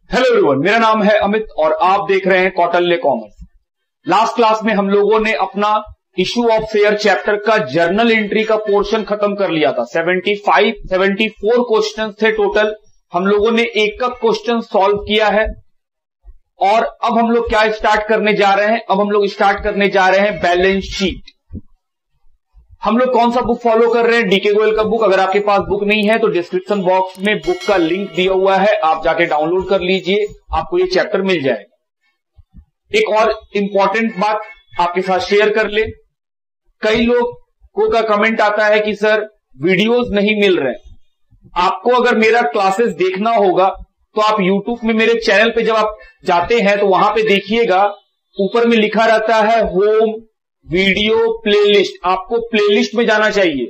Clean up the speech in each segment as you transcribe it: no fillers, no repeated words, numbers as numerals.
Hello everyone, मेरा नाम है अमित और आप देख रहे हैं कौटिल्य कॉमर्स। लास्ट क्लास में हम लोगों ने अपना इशू ऑफ फेयर चैप्टर का जर्नल एंट्री का पोर्शन खत्म कर लिया था। 74 क्वेश्चन थे टोटल। हम लोगों ने एक क्वेश्चन सॉल्व किया है और अब हम लोग क्या स्टार्ट करने जा रहे हैं? अब हम लोग स्टार्ट करने जा रहे हैं बैलेंस शीट। हम लोग कौन सा बुक फॉलो कर रहे हैं? डीके गोयल का बुक। अगर आपके पास बुक नहीं है तो डिस्क्रिप्शन बॉक्स में बुक का लिंक दिया हुआ है, आप जाके डाउनलोड कर लीजिए, आपको ये चैप्टर मिल जाएगा। एक और इंपॉर्टेंट बात आपके साथ शेयर कर ले। कई लोगों का कमेंट आता है कि सर वीडियोस नहीं मिल रहे। आपको अगर मेरा क्लासेस देखना होगा तो आप यूट्यूब में मेरे चैनल पे जब आप जाते हैं तो वहां पे देखिएगा, ऊपर में लिखा रहता है होम वीडियो प्लेलिस्ट। आपको प्लेलिस्ट में जाना चाहिए।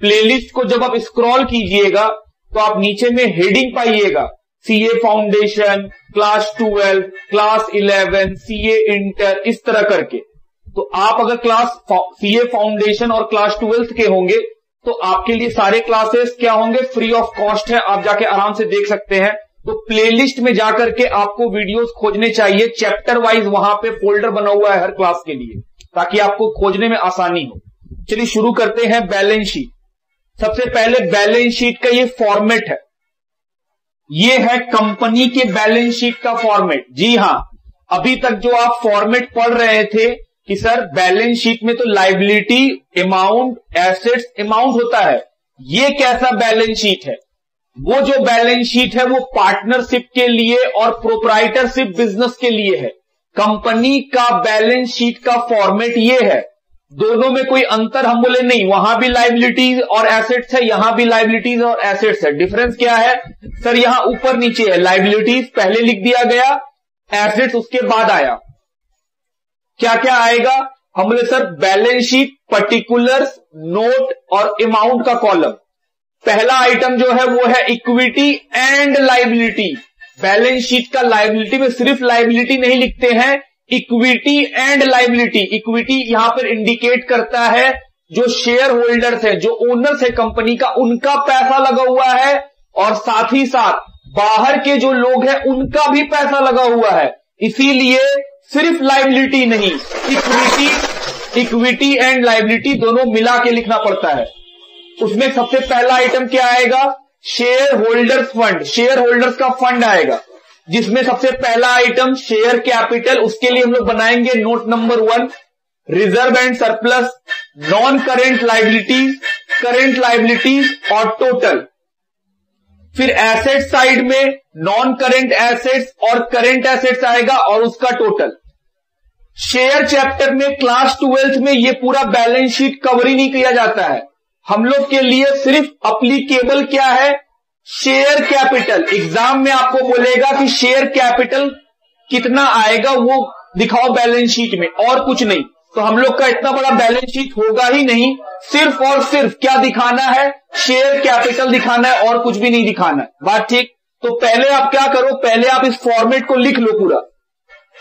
प्लेलिस्ट को जब आप स्क्रॉल कीजिएगा तो आप नीचे में हेडिंग पाइएगा, CA foundation, class 12, class 11, CA inter, इस तरह करके। तो आप अगर क्लास सीए फाउंडेशन और क्लास 12 के होंगे तो आपके लिए सारे क्लासेस क्या होंगे? फ्री ऑफ कॉस्ट है, आप जाके आराम से देख सकते हैं। तो प्लेलिस्ट में जाकर के आपको वीडियोस खोजने चाहिए। चैप्टर वाइज वहां पे फोल्डर बना हुआ है हर क्लास के लिए, ताकि आपको खोजने में आसानी हो। चलिए शुरू करते हैं बैलेंस शीट। सबसे पहले बैलेंस शीट का ये फॉर्मेट है, ये है कंपनी के बैलेंस शीट का फॉर्मेट। जी हां, अभी तक जो आप फॉर्मेट पढ़ रहे थे कि सर बैलेंस शीट में तो लायबिलिटी, अमाउंट, एसेट्स, अमाउंट होता है, ये कैसा बैलेंस शीट है? वो जो बैलेंस शीट है वो पार्टनरशिप के लिए और प्रोप्राइटरशिप बिजनेस के लिए है। कंपनी का बैलेंस शीट का फॉर्मेट ये है। दोनों में कोई अंतर हम बोले नहीं, वहां भी लायबिलिटीज और एसेट्स है, यहां भी लायबिलिटीज और एसेट्स है। डिफरेंस क्या है सर? यहां ऊपर नीचे है, लायबिलिटीज पहले लिख दिया गया, एसेट्स उसके बाद आया। क्या क्या आएगा? हम बोले sir balance sheet, particulars, note और अमाउंट का कॉलम। पहला आइटम जो है वो है equity and liability. Balance sheet का लायबिलिटी में सिर्फ लायबिलिटी नहीं लिखते हैं, इक्विटी एंड लायबिलिटी। इक्विटी यहां पर इंडिकेट करता है जो शेयर होल्डर्स है, जो ओनर्स है कंपनी का, उनका पैसा लगा हुआ है, और साथ ही साथ बाहर के जो लोग हैं उनका भी पैसा लगा हुआ है। इसीलिए सिर्फ लायबिलिटी नहीं, इक्विटी एंड लायबिलिटी दोनों मिला के लिखना पड़ता है। उसमें सबसे पहला आइटम क्या आएगा? Share holders fund. Share holders का फंड आएगा, जिसमें सबसे पहला आइटम शेयर कैपिटल। उसके लिए हम लोग बनाएंगे note number 1, reserve and surplus, non current liabilities, current liabilities और टोटल। फिर एसेट साइड में नॉन करेंट एसेट्स और करेंट एसेट्स आएगा और उसका टोटल। शेयर चैप्टर में क्लास 12 में ये पूरा बैलेंस शीट कवर ही नहीं किया जाता है। हम लोग के लिए सिर्फ अप्लीकेबल क्या है? Share capital. एग्जाम में आपको बोलेगा कि शेयर कैपिटल कितना आएगा वो दिखाओ बैलेंस शीट में, और कुछ नहीं। तो हम लोग का इतना बड़ा बैलेंस शीट होगा ही नहीं। सिर्फ और सिर्फ क्या दिखाना है? शेयर कैपिटल दिखाना है, और कुछ भी नहीं दिखाना है। बात ठीक? तो पहले आप क्या करो, पहले आप इस फॉर्मेट को लिख लो, पूरा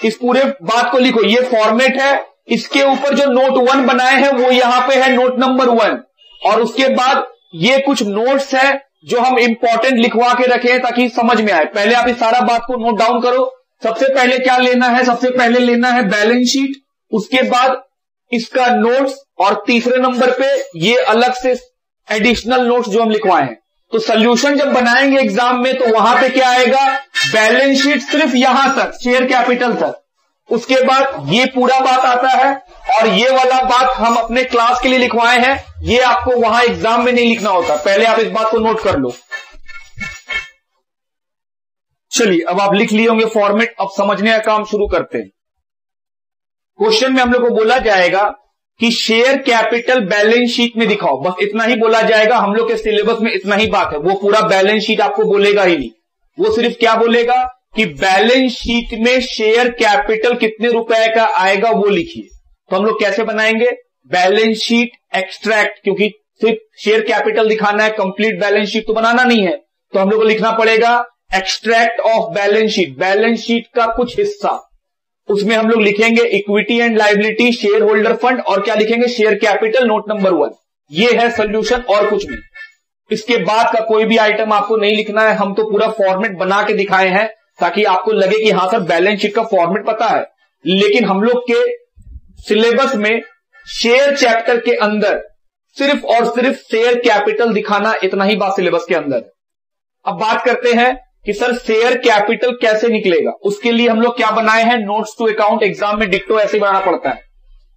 इस पूरे बात को लिखो। ये फॉर्मेट है, इसके ऊपर जो नोट 1 बनाए हैं वो यहां पे है नोट नंबर 1, और उसके बाद ये कुछ नोट्स है जो हम इंपॉर्टेंट लिखवा के रखे हैं ताकि समझ में आए। पहले आप इस सारा बात को नोट डाउन करो। सबसे पहले क्या लेना है? सबसे पहले लेना है बैलेंस शीट, उसके बाद इसका नोट्स, और तीसरे नंबर पे ये अलग से एडिशनल नोट्स जो हम लिखवाए हैं। तो सोल्यूशन जब बनाएंगे एग्जाम में तो वहां पे क्या आएगा? बैलेंस शीट सिर्फ यहां तक, शेयर कैपिटल तक। उसके बाद ये पूरा बात आता है, और ये वाला बात हम अपने क्लास के लिए लिखवाए हैं, ये आपको वहां एग्जाम में नहीं लिखना होता। पहले आप इस बात को नोट कर लो। चलिए अब आप लिख लिए होंगे फॉर्मेट, अब समझने का काम शुरू करते हैं। क्वेश्चन में हम लोग को बोला जाएगा कि शेयर कैपिटल बैलेंस शीट में दिखाओ, बस इतना ही बोला जाएगा। हम लोग के सिलेबस में इतना ही बात है, वो पूरा बैलेंस शीट आपको बोलेगा ही नहीं। वो सिर्फ क्या बोलेगा कि बैलेंस शीट में शेयर कैपिटल कितने रुपए का आएगा वो लिखिए। तो हम लोग कैसे बनाएंगे? बैलेंस शीट एक्सट्रैक्ट, क्योंकि सिर्फ शेयर कैपिटल दिखाना है, कंप्लीट बैलेंस शीट तो बनाना नहीं है। तो हम लोग को लिखना पड़ेगा extract of balance sheet, balance sheet का कुछ हिस्सा। उसमें हम लोग लिखेंगे equity and liability, share holder fund, और क्या लिखेंगे? Share capital, note number 1। ये है सोल्यूशन, और कुछ नहीं। इसके बाद का कोई भी आइटम आपको नहीं लिखना है। हम तो पूरा फॉर्मेट बना के दिखाए हैं ताकि आपको लगे कि हां सर बैलेंस शीट का फॉर्मेट पता है। लेकिन हम लोग के सिलेबस में शेयर चैप्टर के अंदर सिर्फ और सिर्फ शेयर कैपिटल दिखाना, इतना ही बात सिलेबस के अंदर है। अब बात करते हैं कि सर शेयर कैपिटल कैसे निकलेगा। उसके लिए हम लोग क्या बनाए हैं, नोट्स टू अकाउंट। एग्जाम में डिक्टो ऐसे बनाना पड़ता है।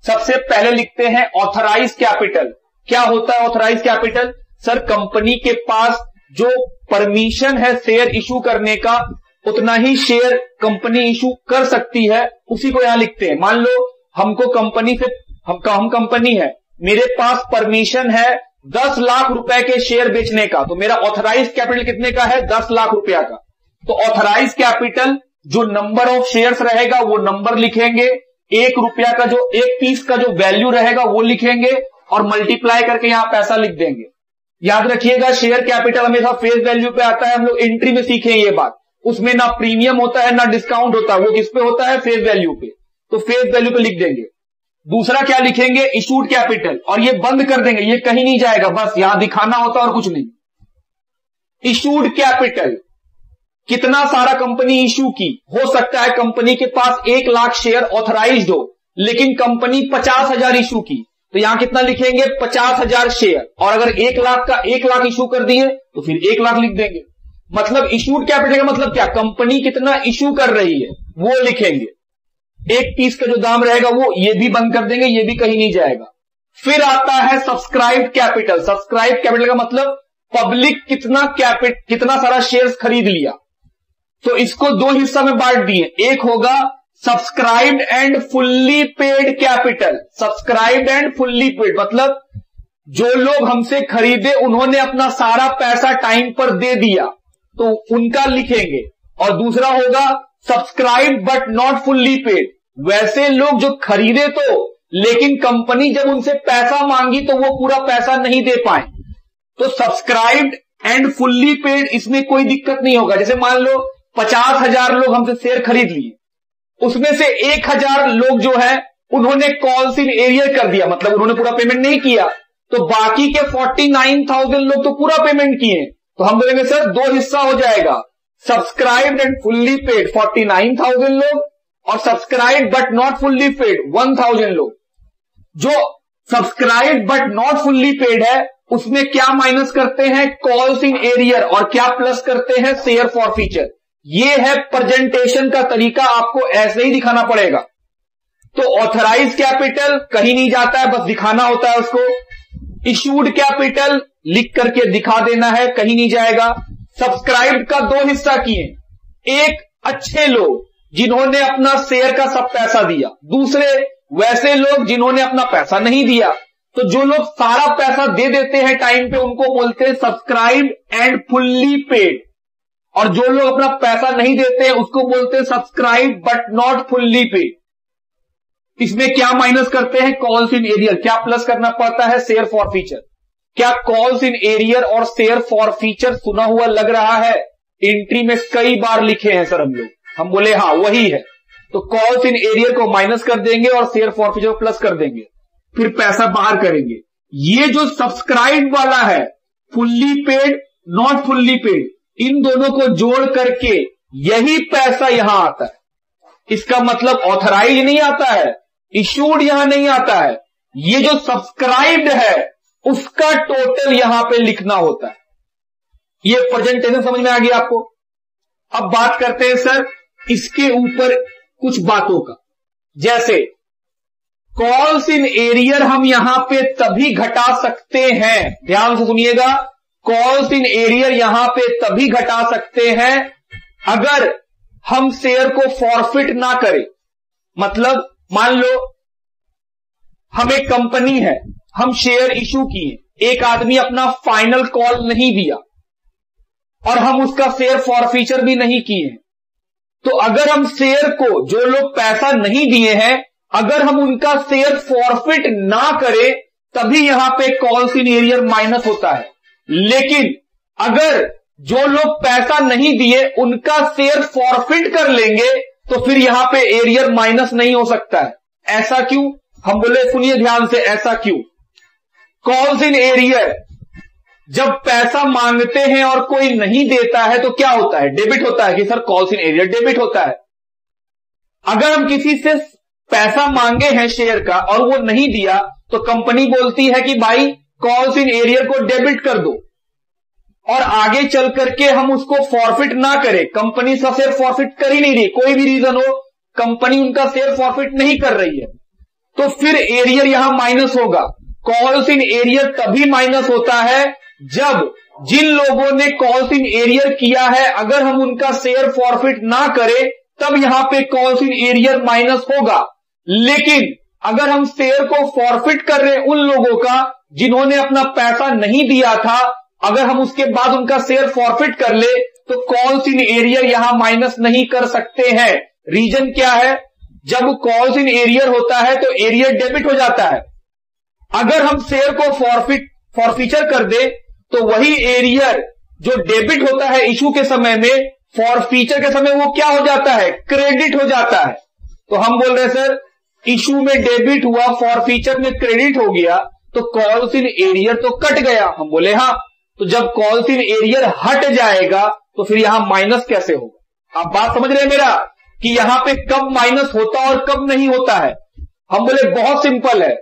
सबसे पहले लिखते हैं ऑथराइज कैपिटल। क्या होता है ऑथराइज कैपिटल? सर कंपनी के पास जो परमिशन है शेयर इशू करने का, उतना ही शेयर कंपनी इशू कर सकती है, उसी को यहां लिखते हैं। मान लो हमको कंपनी से, हम कंपनी है, मेरे पास परमिशन है 10 लाख रुपए के शेयर बेचने का, तो मेरा ऑथराइज कैपिटल कितने का है, 10 लाख रुपया का। तो ऑथराइज कैपिटल जो नंबर ऑफ शेयर्स रहेगा वो नंबर लिखेंगे, 1 रुपया का जो 1 पीस का जो वैल्यू रहेगा वो लिखेंगे और मल्टीप्लाई करके यहां पैसा लिख देंगे। याद रखिएगा शेयर कैपिटल हमेशा फेस वैल्यू पे आता है। हम लोग एंट्री में सीखे ये बात। उसमें ना प्रीमियम होता है ना डिस्काउंट होता है, वो किस पे होता है, फेस वैल्यू पे। तो फेस वैल्यू पे लिख देंगे। दूसरा क्या लिखेंगे, इशूड कैपिटल, और ये बंद कर देंगे, ये कहीं नहीं जाएगा, बस यहां दिखाना होता और कुछ नहीं। इशूड कैपिटल कितना सारा कंपनी इशू की, हो सकता है कंपनी के पास 1 लाख शेयर ऑथराइज्ड हो, लेकिन कंपनी 50,000 इशू की, तो यहां कितना लिखेंगे, 50,000 शेयर। और अगर 1 लाख का 1 लाख इशू कर दिए तो फिर 1 लाख लिख देंगे। मतलब इशूड कैपिटल का मतलब क्या, कंपनी कितना इशू कर रही है वो लिखेंगे। 1 पीस का जो दाम रहेगा वो, ये भी बंद कर देंगे, ये भी कहीं नहीं जाएगा। फिर आता है सब्सक्राइब कैपिटल। सब्सक्राइब कैपिटल का मतलब पब्लिक कितना सारा शेयर्स खरीद लिया। तो इसको 2 हिस्सा में बांट दिए। एक होगा subscribed and fully paid capital. Subscribed and fully paid मतलब जो लोग हमसे खरीदे उन्होंने अपना सारा पैसा टाइम पर दे दिया, तो उनका लिखेंगे। और दूसरा होगा subscribe but not fully paid. वैसे लोग जो खरीदे तो, लेकिन कंपनी जब उनसे पैसा मांगी तो वो पूरा पैसा नहीं दे पाए। तो सब्सक्राइब्ड एंड फुल्ली पेड, इसमें कोई दिक्कत नहीं होगा। जैसे मान लो 50,000 लोग हमसे शेयर खरीद लिए, उसमें से 1,000 लोग जो है उन्होंने कॉल्स इन एरियर कर दिया, मतलब उन्होंने पूरा पेमेंट नहीं किया, तो बाकी के 49,000 लोग तो पूरा पेमेंट किए। तो हम बोलेंगे सर 2 हिस्सा हो जाएगा, सब्सक्राइब्ड एंड फुल्ली पेड 49,000 लोग और subscribe but not fully paid 1,000 लोग। जो subscribe but not fully paid है उसमें क्या माइनस करते हैं, कॉल्स इन एरियर, और क्या प्लस करते हैं, शेयर फॉर फीचर। ये है प्रेजेंटेशन का तरीका, आपको ऐसे ही दिखाना पड़ेगा। तो ऑथराइज कैपिटल कहीं नहीं जाता है, बस दिखाना होता है उसको। इशूड कैपिटल लिख करके दिखा देना है, कहीं नहीं जाएगा। सब्सक्राइब का 2 हिस्सा किए, एक अच्छे लोग जिन्होंने अपना शेयर का सब पैसा दिया, दूसरे वैसे लोग जिन्होंने अपना पैसा नहीं दिया। तो जो लोग सारा पैसा दे देते हैं टाइम पे उनको बोलते हैं सब्सक्राइब एंड फुल्ली पेड, और जो लोग अपना पैसा नहीं देते हैं उसको बोलते हैं subscribe but not fully paid. इसमें क्या माइनस करते हैं, कॉल्स इन एरियर। क्या प्लस करना पड़ता है, शेयर फॉर फीचर। क्या कॉल्स इन एरियर और शेयर फॉर फीचर सुना हुआ लग रहा है? एंट्री में कई बार लिखे हैं सर हम लोग। हम बोले हाँ वही है। तो कॉल्स इन एरियर को माइनस कर देंगे और शेयर फॉर फीचर को प्लस कर देंगे, फिर पैसा बाहर करेंगे। ये जो सब्सक्राइब वाला है, fully paid not fully paid, इन दोनों को जोड़ करके यही पैसा यहां आता है। इसका मतलब ऑथराइज नहीं आता है, इशूड यहां नहीं आता है, ये जो सब्सक्राइब्ड है उसका टोटल यहां पे लिखना होता है। ये प्रेजेंटेशन समझ में आ गया आपको। अब बात करते हैं सर इसके ऊपर कुछ बातों का, जैसे कॉल्स इन एरियर हम यहां पे तभी घटा सकते हैं, ध्यान से सुनिएगा, कॉल्स इन एरियर यहां पे तभी घटा सकते हैं अगर हम शेयर को फॉरफिट ना करें। मतलब मान लो हम एक कंपनी है, हम शेयर इशू किए, एक आदमी अपना फाइनल कॉल नहीं दिया और हम उसका शेयर फॉरफीचर भी नहीं किए, तो अगर हम शेयर को, जो लोग पैसा नहीं दिए हैं, अगर हम उनका शेयर फॉरफिट ना करें तभी यहां पे कॉल्स इन एरियर माइनस होता है। लेकिन अगर जो लोग पैसा नहीं दिए उनका शेयर फॉरफिट कर लेंगे तो फिर यहां पे एरियर माइनस नहीं हो सकता है। ऐसा क्यों? हम बोले सुनिए ध्यान से, ऐसा क्यों? कॉल्स इन एरियर जब पैसा मांगते हैं और कोई नहीं देता है तो क्या होता है? डेबिट होता है कि sir calls in arrear debit होता है। अगर हम किसी से पैसा मांगे हैं शेयर का और वो नहीं दिया तो कंपनी बोलती है कि भाई कॉल्स इन एरियर को डेबिट कर दो, और आगे चल करके हम उसको फॉरफिट ना करें। कंपनी उसका शेयर फॉरफिट कर ही नहीं रही, कोई भी रीजन हो, कंपनी उनका शेयर फॉरफिट नहीं कर रही है, तो फिर एरियर यहां माइनस होगा। कॉल्स इन एरियर तभी माइनस होता है जब जिन लोगों ने कॉल्स इन एरियर किया है अगर हम उनका शेयर फॉरफिट ना करें तब यहां पे कॉल्स इन एरियर माइनस होगा। लेकिन अगर हम शेयर को फॉरफिट कर रहे हैं उन लोगों का जिन्होंने अपना पैसा नहीं दिया था, अगर हम उसके बाद उनका शेयर फॉरफिट कर ले तो कॉल्स इन एरियर यहां माइनस नहीं कर सकते हैं। रीजन क्या है? जब कॉल्स इन एरियर होता है तो एरियर डेबिट हो जाता है। अगर हम शेयर को फॉरफीचर कर दे तो वही एरियर जो डेबिट होता है इशू के समय में, फॉरफीचर के समय वो क्या हो जाता है? क्रेडिट हो जाता है। तो हम बोल रहे हैं सर इशू में डेबिट हुआ, फॉरफीचर में क्रेडिट हो गया, तो कॉल्स इन एरियर तो कट गया। हम बोले हाँ, तो जब कॉल्स इन एरियर हट जाएगा तो फिर यहां माइनस कैसे होगा? आप बात समझ रहे हैं मेरा कि यहां पे कब माइनस होता और कब नहीं होता है? हम बोले बहुत सिंपल है।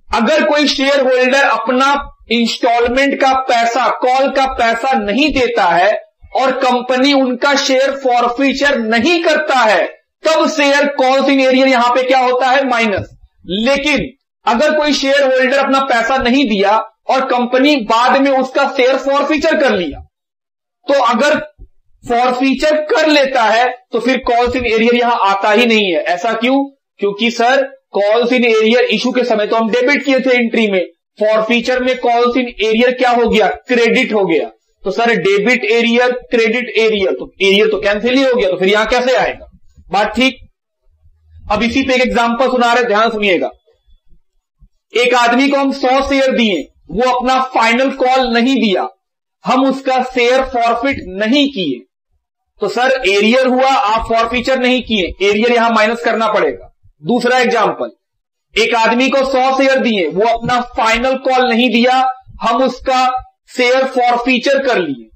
अगर कोई शेयर होल्डर अपना इंस्टॉलमेंट का पैसा, कॉल का पैसा नहीं देता है और कंपनी उनका शेयर फॉरफीचर नहीं करता है, तब शेयर कॉल्स इन एरियर यहां पे क्या होता है? माइनस। लेकिन अगर कोई शेयर होल्डर अपना पैसा नहीं दिया और कंपनी बाद में उसका शेयर फॉरफीचर कर लिया, तो अगर फॉरफीचर कर लेता है तो फिर कॉल्स इन एरियर यहां आता ही नहीं है। ऐसा क्यों? क्योंकि sir calls in arrear issue के समय तो हम डेबिट किए थे एंट्री में, फॉरफीचर में कॉल्स इन एरियर क्या हो गया? क्रेडिट हो गया। तो sir debit arrear credit arrear, तो एरियर तो कैंसिल ही हो गया, तो फिर यहां कैसे आएगा? बात ठीक। अब इसी पे एक एग्जांपल सुना रहे, ध्यान सुनिएगा। एक आदमी को हम 100 शेयर दिए, वो अपना फाइनल कॉल नहीं दिया, हम उसका शेयर फॉरफिट नहीं किए, तो सर एरियर हुआ, आप फॉरफीचर नहीं किए, एरियर यहां माइनस करना पड़ेगा। दूसरा एग्जांपल, एक आदमी को 100 शेयर दिए, वो अपना फाइनल कॉल नहीं दिया, हम उसका शेयर फॉरफीचर कर लिए,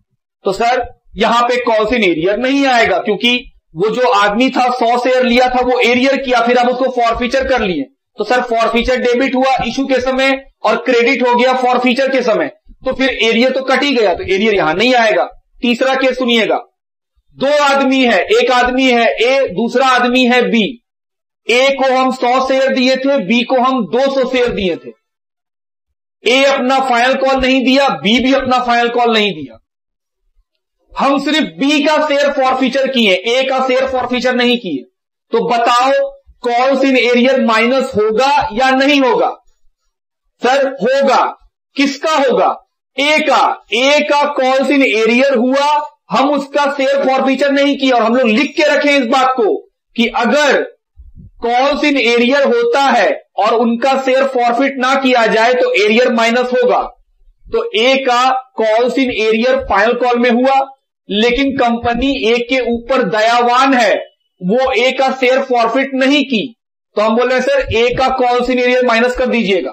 तो सर यहां पे कॉल्स इन एरियर नहीं आएगा, क्योंकि वो जो आदमी था 100 शेयर लिया था वो एरियर किया, फिर हम उसको फॉरफीचर कर लिए, तो सर फॉरफीचर डेबिट हुआ इशू के समय और क्रेडिट हो गया फॉरफीचर के समय, तो फिर एरियर तो कट ही गया, तो एरियर यहां नहीं आएगा। तीसरा केस सुनिएगा, दो आदमी है, एक आदमी है ए, दूसरा आदमी है बी। ए को हम 100 शेयर दिए थे, बी को हम 200 शेयर दिए थे। ए अपना फाइनल कॉल नहीं दिया, बी भी अपना फाइनल कॉल नहीं दिया, हम सिर्फ बी का शेयर फॉरफीचर किए, ए का शेयर फॉरफीचर नहीं किए, तो बताओ कॉल्स इन एरियर माइनस होगा या नहीं होगा? सर होगा। किसका होगा? ए का। ए का कॉल्स इन एरियर हुआ, हम उसका शेयर फॉरफीचर नहीं किया, और हम लोग लिख के रखें इस बात को कि अगर कॉल्स इन एरियर होता है और उनका शेयर फॉरफिट ना किया जाए तो एरियर माइनस होगा। तो ए का calls in arrear final call में हुआ, लेकिन कंपनी ए के ऊपर दयावान है, वो ए का शेयर फॉरफिट नहीं की, तो हम बोल रहे हैं सर ए का कॉल्स इन एरियर माइनस कर दीजिएगा।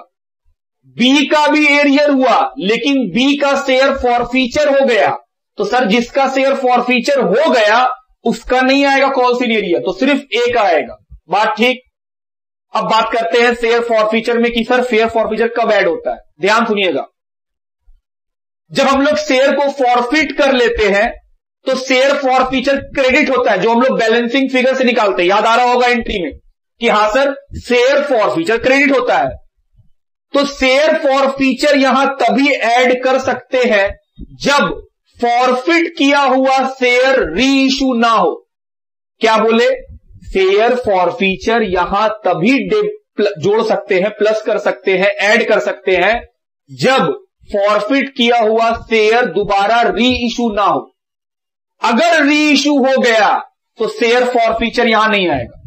बी का भी एरियर हुआ, लेकिन बी का शेयर फॉरफीचर हो गया, तो सर जिसका शेयर फॉरफीचर हो गया उसका नहीं आएगा कॉल्स इन एरियर, तो सिर्फ ए का आएगा। बात ठीक। अब बात करते हैं शेयर फॉरफीचर में कि सर शेयर फॉरफीचर कब ऐड होता है। ध्यान सुनिएगा, जब हम लोग शेयर को फॉरफिट कर लेते हैं तो शेयर फॉरफीचर क्रेडिट होता है, जो हम लोग बैलेंसिंग फिगर से निकालते हैं, याद आ रहा होगा एंट्री में कि हां सर शेयर फॉरफीचर क्रेडिट होता है। तो शेयर फॉरफीचर यहां तभी ऐड कर सकते हैं जब फॉरफिट किया हुआ शेयर री इशू ना हो। क्या बोले? शेयर फॉरफीचर यहां तभी जोड़ सकते हैं, प्लस कर सकते हैं, ऐड कर सकते हैं जब फॉरफिट किया हुआ शेयर दोबारा री इशू ना हो। अगर री इशू हो गया तो शेयर फॉरफीचर यहां नहीं आएगा।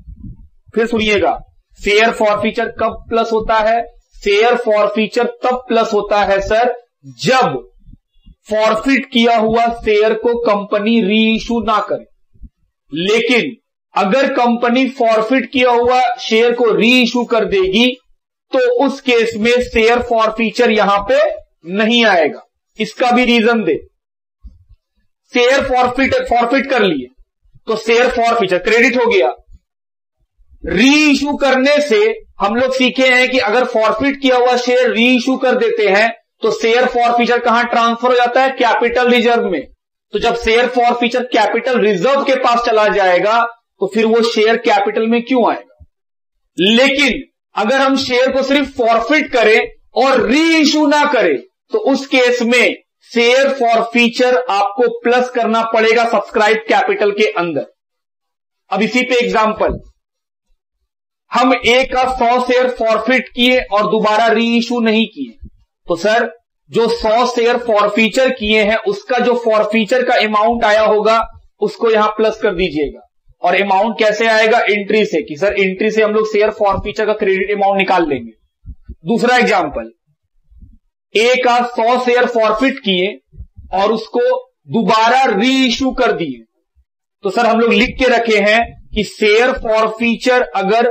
फिर सुनिएगा, शेयर फॉरफीचर कब प्लस होता है? शेयर फॉरफीचर तब प्लस होता है सर जब फॉरफिट किया हुआ शेयर को कंपनी री इशू ना करे। लेकिन अगर कंपनी फॉरफिट किया हुआ शेयर को री इशू कर देगी तो उस केस में शेयर फॉरफीचर यहां पे नहीं आएगा। इसका भी रीजन दे। शेयर फॉरफिट कर लिए तो शेयर फॉरफीचर क्रेडिट हो गया। री इशू करने से हम लोग सीखे हैं कि अगर फॉरफिट किया हुआ शेयर री इशू कर देते हैं तो शेयर फॉरफीचर कहां ट्रांसफर हो जाता है? कैपिटल रिजर्व में। तो जब शेयर फॉरफीचर कैपिटल रिजर्व के पास चला जाएगा तो फिर वो शेयर कैपिटल में क्यों आएगा? लेकिन अगर हम शेयर को सिर्फ फॉरफिट करें और री इशू ना करें तो उस केस में शेयर फॉरफीचर आपको प्लस करना पड़ेगा सब्सक्राइब कैपिटल के अंदर। अब इसी पे एग्जांपल, हम ए का 100 शेयर फॉरफिट किए और दोबारा री इशू नहीं किए, तो सर जो 100 शेयर फॉरफीचर किए हैं उसका जो फॉरफीचर का अमाउंट आया होगा उसको यहां प्लस कर दीजिएगा। और अमाउंट कैसे आएगा? एंट्री से, कि सर एंट्री से हम लोग शेयर फॉरफीचर का क्रेडिट अमाउंट निकाल लेंगे। दूसरा एग्जांपल, ए का 100 शेयर फॉरफिट किए और उसको दोबारा री इशू कर दिए, तो सर हम लोग लिख के रखे हैं कि शेयर फॉरफीचर अगर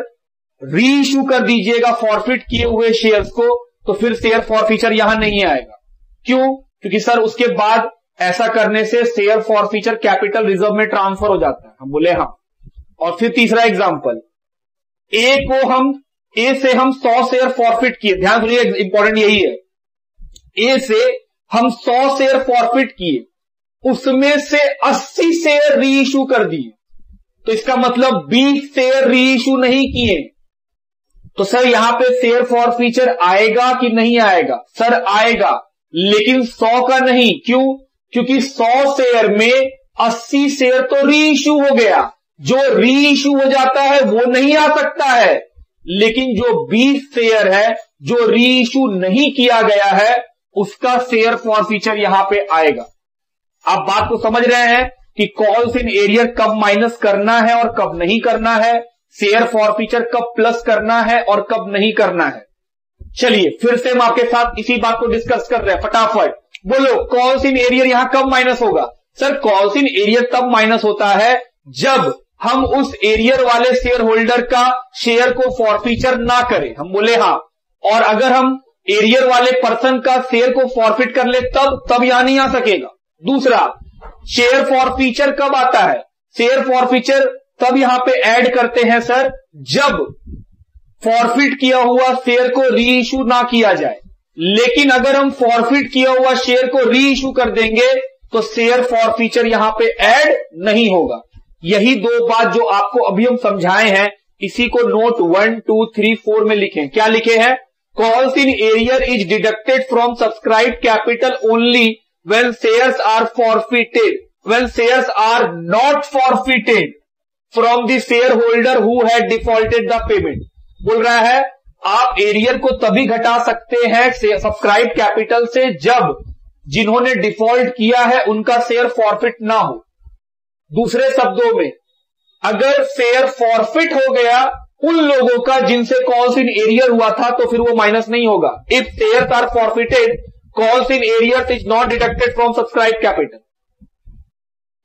री इशू कर दीजिएगा फॉरफिट किए हुए शेयर्स को तो फिर शेयर फॉरफीचर यहां नहीं आएगा। क्यों? क्योंकि सर उसके बाद ऐसा करने से शेयर फॉरफीचर कैपिटल रिजर्व में ट्रांसफर हो जाता है। हम बोले हाँ। और फिर तीसरा एग्जांपल, ए से हम 100 शेयर फॉरफिट किए, ध्यान सुनिए इंपॉर्टेंट यही है, ए से हम 100 शेयर फॉरफिट किए, उसमें से 80 शेयर री इशू कर दिए, तो इसका मतलब 20 शेयर री इशू नहीं किए, तो सर यहां पे शेयर फॉरफीचर आएगा कि नहीं आएगा? सर आएगा, लेकिन 100 का नहीं। क्यों? क्योंकि 100 शेयर में 80 शेयर तो री इशू हो गया, जो री इशू हो जाता है वो नहीं आ सकता है, लेकिन जो 20 शेयर है जो री इशू नहीं किया गया है उसका शेयर फॉरफीचर यहां पे आएगा। आप बात को समझ रहे हैं कि कॉल्स इन एरियर कब माइनस करना है और कब नहीं करना है, शेयर फॉरफीचर कब प्लस करना है और कब नहीं करना है। चलिए फिर से हम आपके साथ इसी बात को डिस्कस कर रहे हैं, फटाफट बोलो कॉल्स इन एरियर यहां कब माइनस होगा? सर कॉल्स इन एरियर तब माइनस होता है जब हम उस एरियर वाले शेयर होल्डर का शेयर को फॉरफीचर ना करें। हम बोले हाँ। और अगर हम एरियर वाले पर्सन का शेयर को फॉरफिट कर ले तब यहां नहीं आ सकेगा। दूसरा, शेयर फॉरफीचर कब आता है? शेयर फॉरफीचर तब यहां पे ऐड करते हैं सर जब फॉरफिट किया हुआ शेयर को री इशू ना किया जाए, लेकिन अगर हम फॉरफिट किया हुआ शेयर को री इशू कर देंगे तो शेयर फॉरफीचर यहां पे ऐड नहीं होगा। यही दो बात जो आपको अभी हम समझाए हैं, इसी को नोट 1, 2, 3, 4 में लिखें। क्या लिखे हैं? Calls in arrear is deducted from subscribe capital only when shares are forfeited, when shares are not forfeited from the shareholder who had defaulted the payment। बोल रहा है आप एरियर को तभी घटा सकते हैं सब्सक्राइब कैपिटल से जब जिन्होंने डिफॉल्ट किया है उनका शेयर फॉरफिट ना हो। दूसरे शब्दों में, अगर शेयर फॉरफिट हो गया उन लोगों का जिनसे कॉल्स इन एरियर हुआ था तो फिर वो माइनस नहीं होगा। If shares are forfeited, calls in arrears is not deducted from subscribe capital.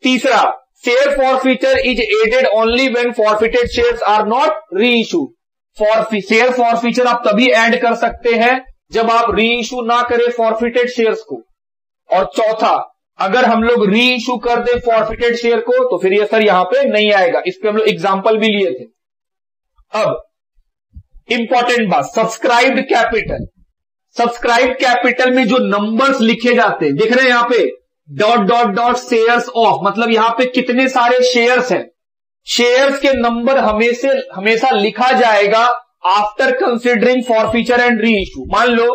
तीसरा, share forfeiture is added only when forfeited shares are not reissue. Share forfeiture आप तभी ऐड कर सकते हैं जब आप री इशू ना करें फॉरफिटेड शेयर्स को। और चौथा, अगर हम लोग री इशू कर दें फॉरफिटेड शेयर को तो फिर ये सर यहां पे नहीं आएगा। इस पे हम लोग एग्जांपल भी लिए थे। अब इंपॉर्टेंट बात, सब्सक्राइब्ड कैपिटल। सब्सक्राइब कैपिटल में जो नंबर्स लिखे जाते हैं, देख रहे हैं यहां पे dot dot dot shares of, मतलब यहां पे कितने सारे शेयर्स हैं। शेयर्स के नंबर हमेशा लिखा जाएगा after considering forfeiture and re issue. मान लो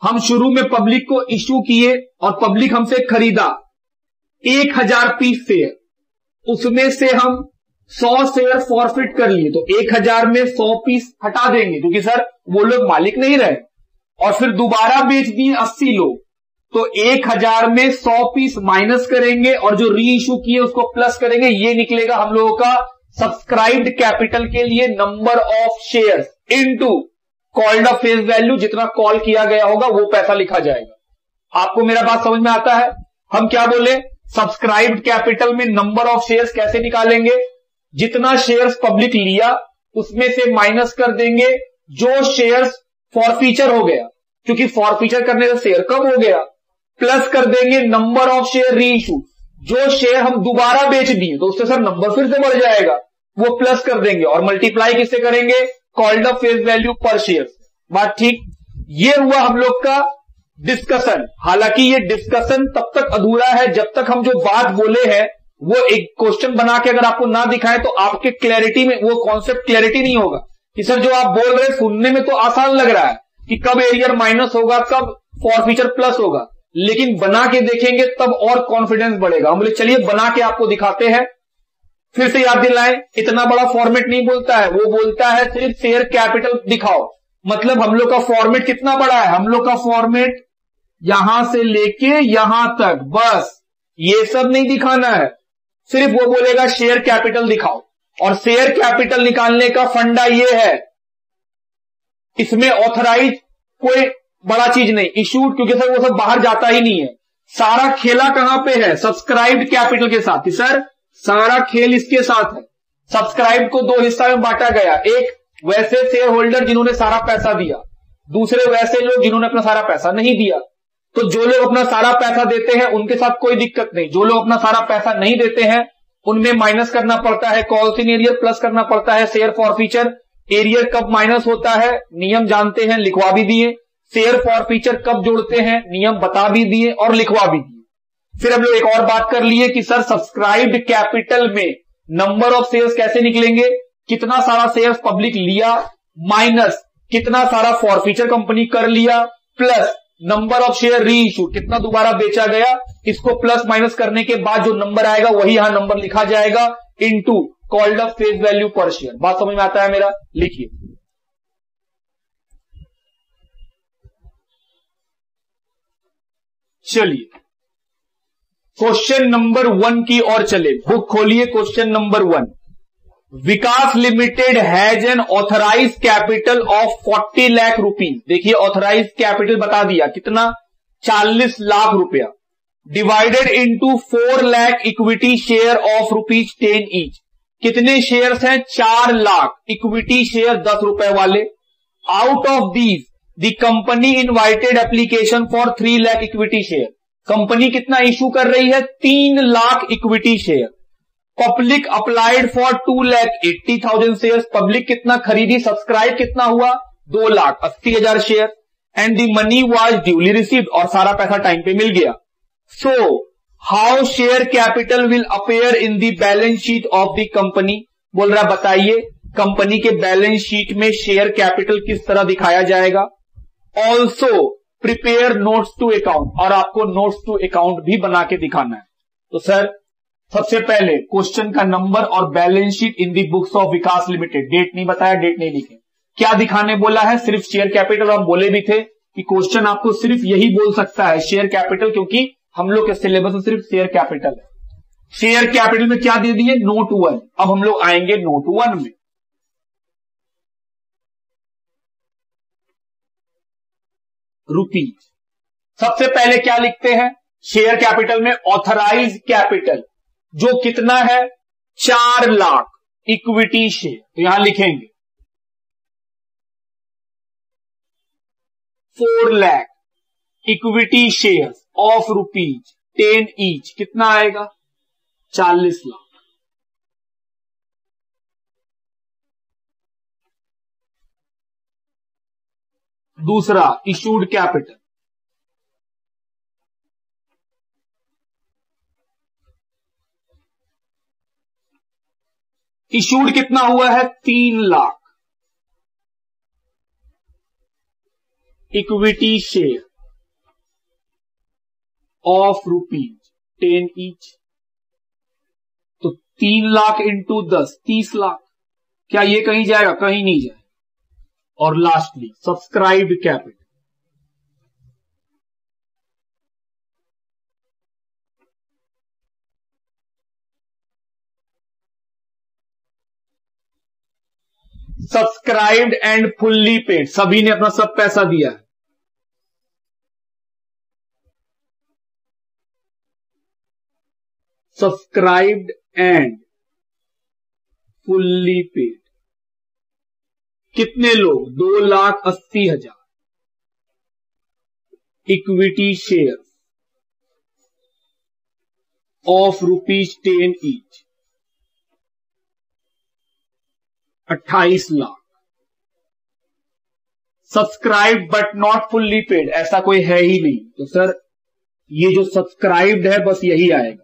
हम शुरू में पब्लिक को इशू किए और पब्लिक हमसे खरीदा 1000 पीस शेयर, उसमें से हम 100 शेयर फॉरफिट कर लिए, तो 1000 में 100 पीस हटा देंगे क्योंकि सर वो लोग मालिक नहीं रहे। और फिर दोबारा बेच दिए 80 लोग, तो 1000 में 100 पीस माइनस करेंगे और जो री इशू किए उसको प्लस करेंगे। ये निकलेगा हम लोगों का सब्सक्राइब्ड कैपिटल के लिए number of shares into called off face value, जितना कॉल किया गया होगा वो पैसा लिखा जाएगा। आपको मेरा बात समझ में आता है? हम क्या बोले, सब्सक्राइब्ड कैपिटल में नंबर ऑफ शेयर्स कैसे निकालेंगे? जितना शेयर्स पब्लिक लिया उसमें से माइनस कर देंगे जो शेयर्स फॉरफीचर हो गया, क्योंकि फॉरफीचर करने से शेयर कम हो गया। प्लस कर देंगे नंबर ऑफ शेयर री इशू, जो शेयर हम दोबारा बेच दिए तो उससे सर नंबर फिर से बढ़ जाएगा, वो प्लस कर देंगे और मल्टीप्लाई किससे करेंगे, कॉल्ड अप फेस वैल्यू पर शेयर। बात ठीक। ये हुआ हम लोग का डिस्कशन। हालांकि ये डिस्कशन तब तक अधूरा है जब तक हम जो बात बोले हैं वो एक क्वेश्चन बना के अगर आपको ना दिखाए तो आपके क्लैरिटी में वो कॉन्सेप्ट क्लैरिटी नहीं होगा कि सर जो आप बोल रहे हैं सुनने में तो आसान लग रहा है कि कब एरियर माइनस होगा, कब फॉरफीचर प्लस होगा, लेकिन बना के देखेंगे तब और कॉन्फिडेंस बढ़ेगा। हम बोले चलिए बना के आपको दिखाते हैं। फिर से याद दिलाएं, इतना बड़ा फॉर्मेट नहीं बोलता है, वो बोलता है सिर्फ शेयर कैपिटल दिखाओ। मतलब हम लोग का फॉर्मेट कितना बड़ा है, हम लोग का फॉर्मेट यहां से लेके यहां तक, बस ये सब नहीं दिखाना है, सिर्फ वो बोलेगा शेयर कैपिटल दिखाओ। और शेयर कैपिटल निकालने का फंडा ये है, इसमें ऑथराइज कोई बड़ा चीज नहीं, इशूड, क्योंकि सर वो सब बाहर जाता ही नहीं है। सारा खेला कहां पे है, सब्सक्राइब्ड कैपिटल के साथ। सर सारा खेल इसके साथ है। सब्सक्राइब को दो हिस्सा में बांटा गया, एक वैसे शेयर होल्डर जिन्होंने सारा पैसा दिया, दूसरे वैसे लोग जिन्होंने अपना सारा पैसा नहीं दिया। तो जो लोग अपना सारा पैसा देते हैं उनके साथ कोई दिक्कत नहीं, जो लोग अपना सारा पैसा नहीं देते हैं उनमें माइनस करना पड़ता है कॉल्स इन एरियर, प्लस करना पड़ता है शेयर फॉरफीचर। एरियर कब माइनस होता है नियम जानते हैं, लिखवा भी दिए। शेयर फॉरफीचर कब जोड़ते हैं नियम बता भी दिए और लिखवा भी दिए। फिर हम लोग एक और बात कर लिए कि सर सब्सक्राइब्ड कैपिटल में नंबर ऑफ शेयर्स कैसे निकलेंगे, कितना सारा शेयर्स पब्लिक लिया माइनस कितना सारा फॉरफीचर कंपनी कर लिया, प्लस नंबर ऑफ शेयर री इशू कितना दोबारा बेचा गया, इसको प्लस माइनस करने के बाद जो नंबर आएगा वही यहां नंबर लिखा जाएगा into called up face value पर शेयर। बात समझ में आता है मेरा, लिखिए। चलिए क्वेश्चन नंबर 1 की ओर चले। बुक खोलिए, question number 1। Vikas limited has an authorise capital of 40 lakh rupees. देखिए ऑथराइज कैपिटल बता दिया कितना, 40 लाख रुपया, divided into 4 lakh equity share of ₹10 each. कितने शेयर्स हैं, 4 लाख, इक्विटी शेयर 10 रुपए वाले। Out of these the company invited application for 3 lakh equity share. Company कितना इशू कर रही है, 3 lakh equity share. Public applied for 2,80,000 share. Public कितना खरीदी, सब्सक्राइब कितना हुआ, 2,80,000 share. And the money was duly received, और सारा पैसा टाइम पे मिल गया। So how share capital will appear in the balance sheet of the company. बोल रहा बताइए कंपनी के बैलेंस शीट में शेयर कैपिटल किस तरह दिखाया जाएगा। Also prepare notes to account, और आपको नोट्स टू अकाउंट भी बना के दिखाना है। तो सर सबसे पहले क्वेश्चन का नंबर और balance sheet in the books of Vikas limited. Date नहीं बताया, डेट नहीं लिखे। क्या दिखाने बोला है, सिर्फ शेयर कैपिटल। हम बोले भी थे कि क्वेश्चन आपको सिर्फ यही बोल सकता है शेयर कैपिटल, क्योंकि हम लोग के सिलेबस में सिर्फ शेयर कैपिटल है। शेयर कैपिटल में क्या दे दिए, नोट 1। अब हम लोग आएंगे नोट 1 में। रुपीज। सबसे पहले क्या लिखते हैं शेयर कैपिटल में, ऑथराइज कैपिटल जो कितना है, 4 लाख इक्विटी शेयर। तो यहां लिखेंगे 4 lakh equity share of ₹10 each. कितना आएगा, 40 लाख। दूसरा इशूड कैपिटल, इशूड कितना हुआ है, 3 lakh equity share of ₹10 each. तो 3 लाख इंटू 10, 30 लाख। क्या ये कहीं जाएगा, कहीं नहीं जाएगा। और lastly subscribed capital, subscribed and fully paid, सभी ने अपना सब पैसा दिया है। Subscribed and fully paid. कितने लोग, 2,80,000 equity share of ₹10 each, 28 lakh. Subscribe but not fully paid, ऐसा कोई है ही नहीं, तो सर ये जो सब्सक्राइब्ड है बस यही आएगा।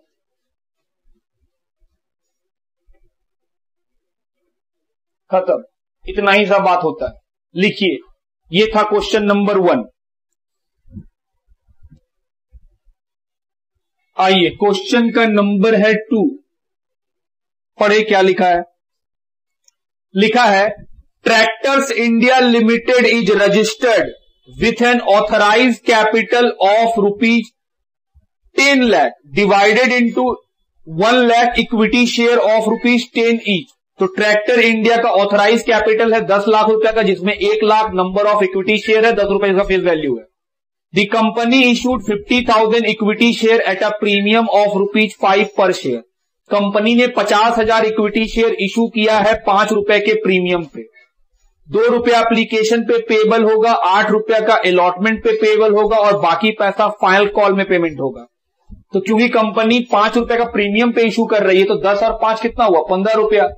खत्म, इतना ही सा बात होता है। लिखिए, ये था क्वेश्चन नंबर 1। आइए क्वेश्चन का नंबर है 2। पढ़े क्या लिखा है। लिखा है tractors India limited is registered with an authorise capital of ₹10 lakh divided into 1 lakh equity share of ₹10 each. तो ट्रैक्टर इंडिया का ऑथराइज कैपिटल है 10 लाख रुपए का, जिसमें 1 lakh number of equity share है, 10 रुपए का फेस वैल्यू है। The company issued 50,000 equity share at a premium of ₹5 per share. Company ने 50,000 इक्विटी शेयर इशू किया है 5 रुपए के प्रीमियम पे। 2 रुपया एप्लीकेशन पे पेबल होगा, 8 रुपया का अलॉटमेंट पे पेबल होगा और बाकी पैसा फाइनल कॉल में पेमेंट होगा। तो क्योंकि कंपनी 5 रुपए का प्रीमियम पे इशू कर रही है, तो 10 और 5 कितना हुआ, 15 रुपया।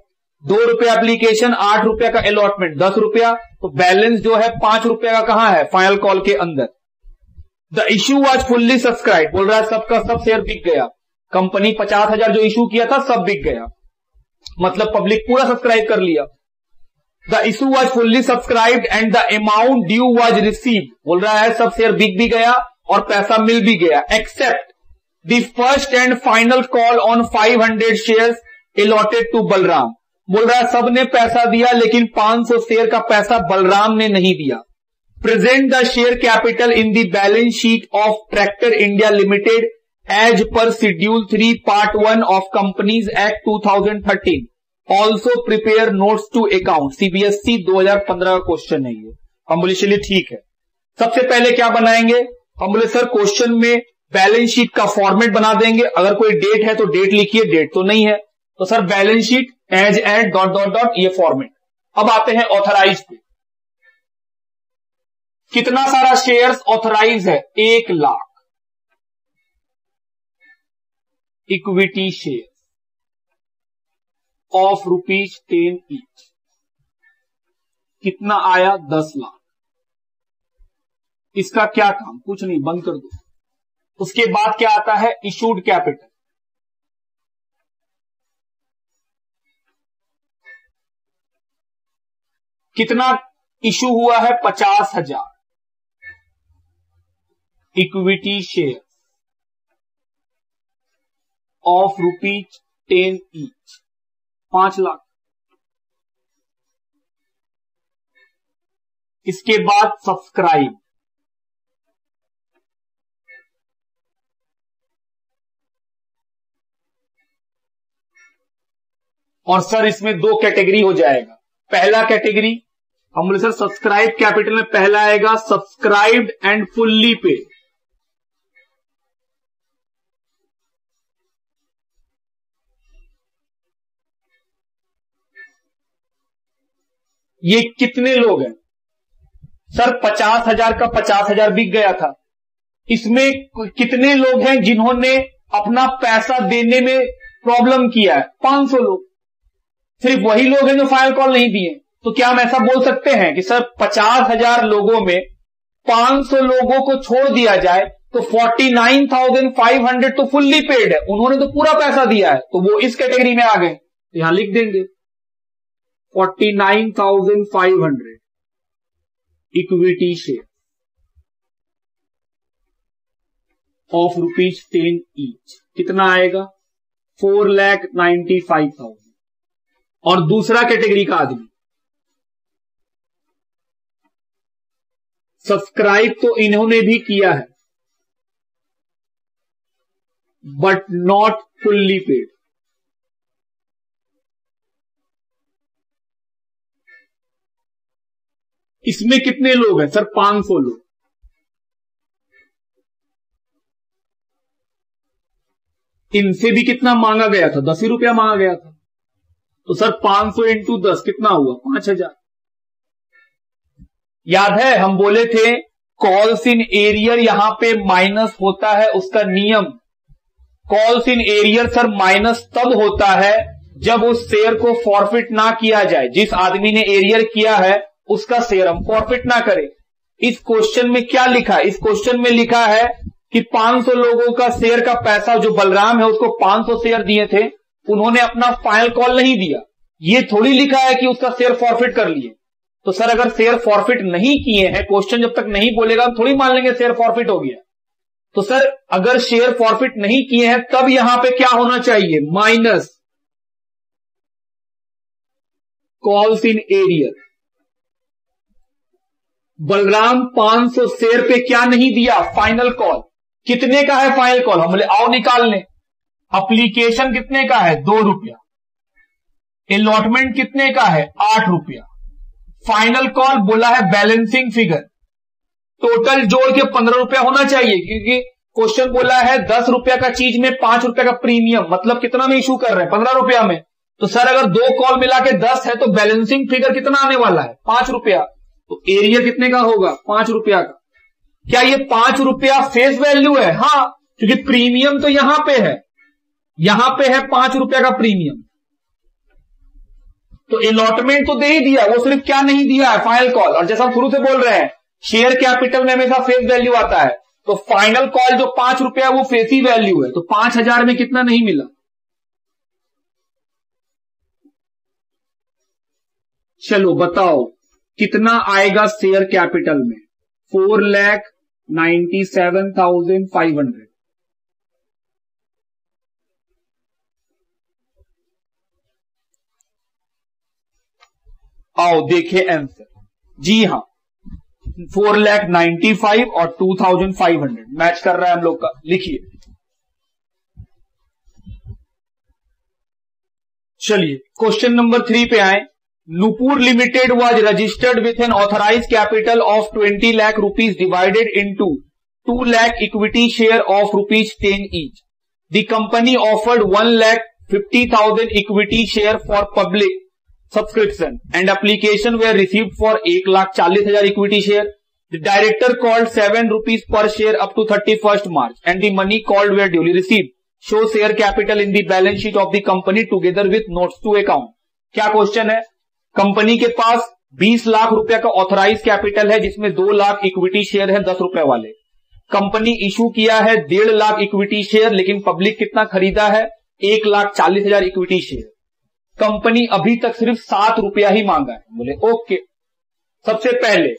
2 रुपया एप्लीकेशन, 8 रुपया का अलॉटमेंट, 10 रुपया। तो बैलेंस जो है 5 रुपया का कहां है, फाइनल कॉल के अंदर। The issue was fully subscribe, बोल रहा है सबका सब शेयर बिक गया। कंपनी 50,000 जो इशू किया था सब बिक गया, मतलब पब्लिक पूरा सब्सक्राइब कर लिया। The issue was fully subscribed and the amount due was received, बोल रहा है सब शेयर बिक भी गया और पैसा मिल भी गया, except the first and final call on 500 shares allotted to Balram. बोल रहा है सबने पैसा दिया लेकिन 500 शेयर का पैसा बलराम ने नहीं दिया। Present the share capital in the balance sheet of tractor India limited as per schedule 3 part 1 of companies act 2013। Also prepare notes to account. CBSE 2015 का क्वेश्चन है ये। हम बोले चलिए ठीक है, सबसे पहले क्या बनाएंगे। हम बोले सर क्वेश्चन में बैलेंस शीट का फॉर्मेट बना देंगे, अगर कोई डेट है तो डेट लिखिए, डेट तो नहीं है, तो sir balance sheet as at dot dot dot ये फॉर्मेट। अब आते हैं ऑथराइज पे। कितना सारा शेयर्स ऑथराइज है, 1 lakh equity share of ₹10 each. कितना आया, 10 लाख। इसका क्या काम, कुछ नहीं, बंद कर दो। उसके बाद क्या आता है, इशूड कैपिटल। कितना इशू हुआ है, 50,000 equity share of ₹10 each, 5 lakh. इसके बाद सब्सक्राइब, और सर इसमें 2 कैटेगरी हो जाएगा। पहला कैटेगरी हम बोले सर सब्सक्राइब कैपिटल में पहला आएगा सब्सक्राइब्ड एंड फुल्ली पेड। ये कितने लोग हैं सर, 50,000 का 50,000 बिक गया था। इसमें कितने लोग हैं जिन्होंने अपना पैसा देने में प्रॉब्लम किया है, 500 लोग। सिर्फ वही लोग हैं जो फाइनल कॉल नहीं दिए। तो क्या हम ऐसा बोल सकते हैं कि सर 50,000 लोगों में 500 लोगों को छोड़ दिया जाए तो 49,500 तो फुल्ली पेड है, उन्होंने तो पूरा पैसा दिया है, तो वो इस कैटेगरी में आ गए। तो यहां लिख देंगे 49,500 इक्विटी शेयर ऑफ ₹10 ईच। कितना आएगा, 4,95,000। और दूसरा कैटेगरी का आदमी सब्सक्राइब तो इन्होंने भी किया है बट नॉट फुल्ली पेड। इसमें कितने लोग हैं सर, 500 लोग। इनसे भी कितना मांगा गया था, 10 ही रुपया मांगा गया था। तो सर 500 इंटू 10 कितना हुआ, 5,000। याद है हम बोले थे कॉल्स इन एरियर यहां पे माइनस होता है उसका नियम। Calls in arrear sir minus तब होता है जब उस शेयर को फॉरफिट ना किया जाए। जिस आदमी ने एरियर किया है उसका शेयर हम फॉरफिट ना करें। इस क्वेश्चन में क्या लिखा है? इस क्वेश्चन में लिखा है कि 500 लोगों का शेयर का पैसा, जो बलराम है उसको 500 शेयर दिए थे, उन्होंने अपना फाइनल कॉल नहीं दिया। ये थोड़ी लिखा है कि उसका शेयर फॉरफिट कर लिए। तो सर अगर शेयर फॉरफिट नहीं किए हैं, क्वेश्चन जब तक नहीं बोलेगा हम थोड़ी मान लेंगे शेयर फॉरफिट हो गया। तो सर अगर शेयर फॉरफिट नहीं किए हैं तब यहां पे क्या होना चाहिए? Minus calls in arrear. Balram 500 share पे क्या नहीं दिया? Final call. कितने का है फाइनल कॉल? हम बोले आओ निकाल लें। एप्लीकेशन कितने का है? 2 रुपया। अलॉटमेंट कितने का है? 8 रुपया। फाइनल कॉल बोला है बैलेंसिंग फिगर, टोटल जोड़ के 15 रुपया होना चाहिए, क्योंकि क्वेश्चन बोला है 10 रुपया का चीज में 5 रुपया का प्रीमियम, मतलब कितना में इशू कर रहे हैं? 15 रुपया में। तो सर अगर 2 कॉल मिला के 10 है तो बैलेंसिंग फिगर कितना आने वाला है? 5 रुपया। तो एरिया कितने का होगा? 5 रुपया का। क्या ये 5 रुपया फेस वैल्यू है? हाँ, क्योंकि प्रीमियम तो यहां पे है, यहां पे है 5 रुपया का प्रीमियम। तो अलॉटमेंट तो दे ही दिया, वो सिर्फ क्या नहीं दिया है? Final call. और जैसा हम शुरू से बोल रहे हैं शेयर कैपिटल में हमेशा फेस वैल्यू आता है, तो फाइनल कॉल जो 5 रुपया वो फेस ही वैल्यू है। तो 5000 में कितना नहीं मिला? चलो बताओ कितना आएगा शेयर कैपिटल में? 4,97,500। आओ देखें आंसर। जी हां, 4,95,000 और 2,500 मैच कर रहा है हम लोग का। लिखिए। चलिए क्वेश्चन नंबर 3 पे आए। Nupur Limited was registered with an authorized capital of 20 lakh rupees divided into 2 lakh equity share of rupees 10 each. The company offered 1,50,000 equity share for public subscription and application were received for 1,40,000 equity share. The director called 7 rupees per share up to 31st March and the money called were duly received. Show share capital in the balance sheet of the company together with notes to account. क्या question है? Company के पास 20 लाख रुपए का authorise capital है, जिसमें 2 lakh equity share है 10 रुपए वाले। कंपनी इशू किया है 1.5 लाख इक्विटी शेयर, लेकिन पब्लिक कितना खरीदा है? 1,40,000 इक्विटी शेयर। कंपनी अभी तक सिर्फ 7 रुपया ही मांगा है। बोले ओके। सबसे पहले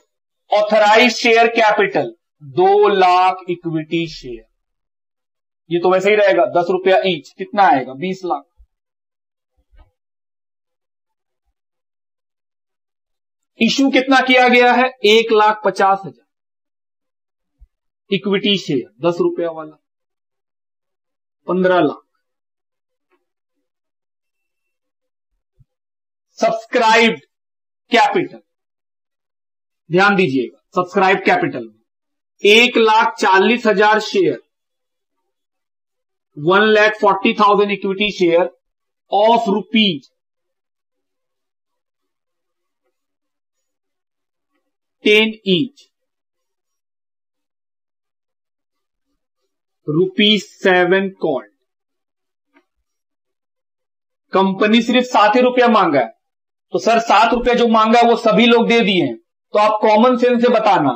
authorise share capital 2 lakh equity share, ये तो वैसे ही रहेगा 10 रुपया ईच। कितना आएगा? 20 लाख। इशू कितना किया गया है? 1,50,000 इक्विटी शेयर 10 रुपया वाला, 15 लाख। सब्सक्राइब्ड कैपिटल, ध्यान दीजिएगा, सब्सक्राइब कैपिटल में 1,40,000 share, 1,40,000 equity share of rupees 10 each, ₹7 called. Company सिर्फ 7 ही रुपया मांगा है, तो सर 7 रुपया जो मांगा है वो सभी लोग दे दिए हैं। तो आप कॉमन सेंस से बताना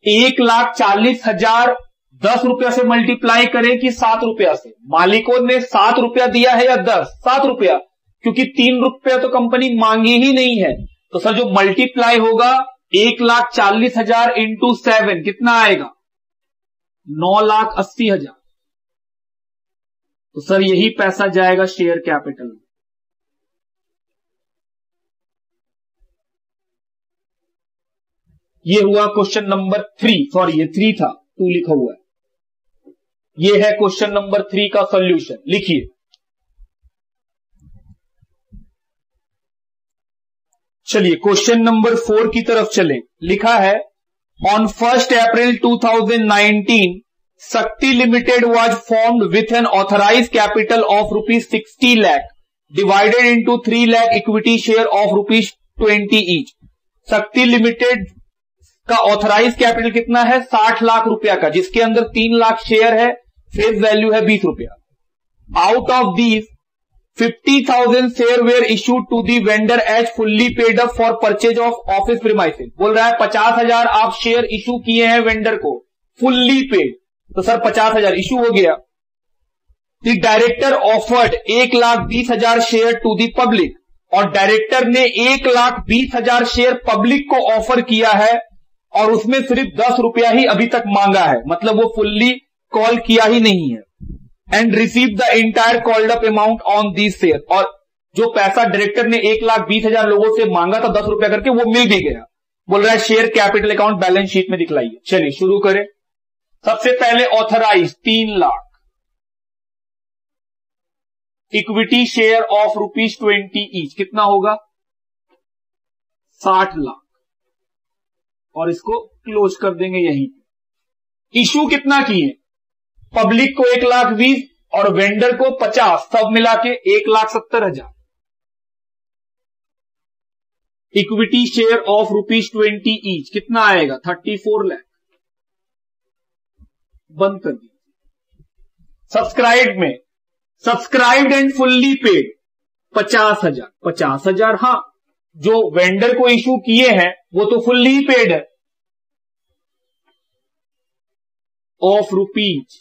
1,40,000 10 रुपया से मल्टीप्लाई करें कि 7 रुपया से? मालिकों ने 7 रुपया दिया है या 10? 7 रुपया, क्योंकि 3 रुपया तो कंपनी मांगी ही नहीं है। तो सर जो मल्टीप्लाई होगा 1,40,000 इंटू 7 कितना आएगा? 9,80,000। तो सर यही पैसा जाएगा शेयर कैपिटल में। ये हुआ क्वेश्चन नंबर 3, सॉरी ये 3 था, 2 लिखा हुआ है। ये है क्वेश्चन नंबर 3 का सॉल्यूशन। लिखिए। चलिए क्वेश्चन नंबर 4 की तरफ चलें। लिखा है on 1 April 2019 Shakti limited was formed with an authorise capital of ₹60 lakh divided into 3 lakh equity share of ₹20 each. Shakti limited का ऑथराइज कैपिटल कितना है? 60 लाख रुपया का, जिसके अंदर 3 लाख शेयर है, फेस वैल्यू है 20 रुपया। Out of these 50,000 share were issued to the vendor as fully paid up for purchase of office premises. बोल रहा है 50,000 आप शेयर इशू किए हैं वेंडर को फुल्ली पेड, तो सर 50,000 इशू हो गया। The director offered 1,20,000 share to the public, और डायरेक्टर ने 1,20,000 शेयर पब्लिक को ऑफर किया है और उसमें सिर्फ 10 रुपया ही अभी तक मांगा है, मतलब वो फुल्ली कॉल किया ही नहीं है। And receive the entire called up amount on these share, और जो पैसा डायरेक्टर ने 1,20,000 लोगों से मांगा था 10 रुपया करके, वो मिल भी गया। बोल रहा है share capital account balance sheet में दिखलाइए। चलिए शुरू करें। सबसे पहले authorise 3 lakh, equity share of ₹20 each, कितना होगा 60 लाख, और इसको क्लोज कर देंगे यहीं। इशू कितना किए, पब्लिक को 1,20,000 और वेंडर को 50, सब मिला के 1,70,000। इक्विटी शेयर ऑफ ₹20 ईच कितना आएगा 34 लाख, बंद कर दिया। सब्सक्राइब में सब्सक्राइब्ड एंड फुल्ली पेड 50,000, 50,000 हाँ, जो वेंडर को इशू किए हैं वो तो फुल्ली पेड है। ऑफ ₹20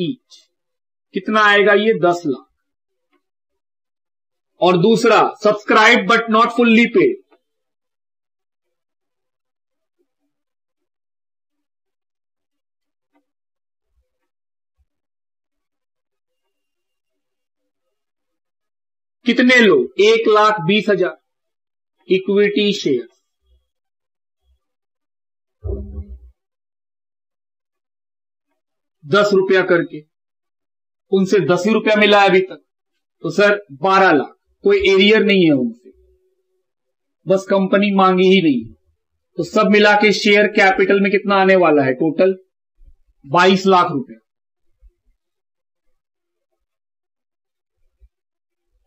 ईच कितना आएगा ये 10 लाख। और दूसरा subscribe but not fully paid, कितने लोग 1,20,000 इक्विटी शेयर, ₹10 करके, उनसे 10 ही रुपया मिला है अभी तक, तो सर 12 लाख, कोई एरियर नहीं है उनसे, बस कंपनी मांगी ही नहीं, तो सब मिला के शेयर कैपिटल में कितना आने वाला है टोटल 22 लाख रुपया।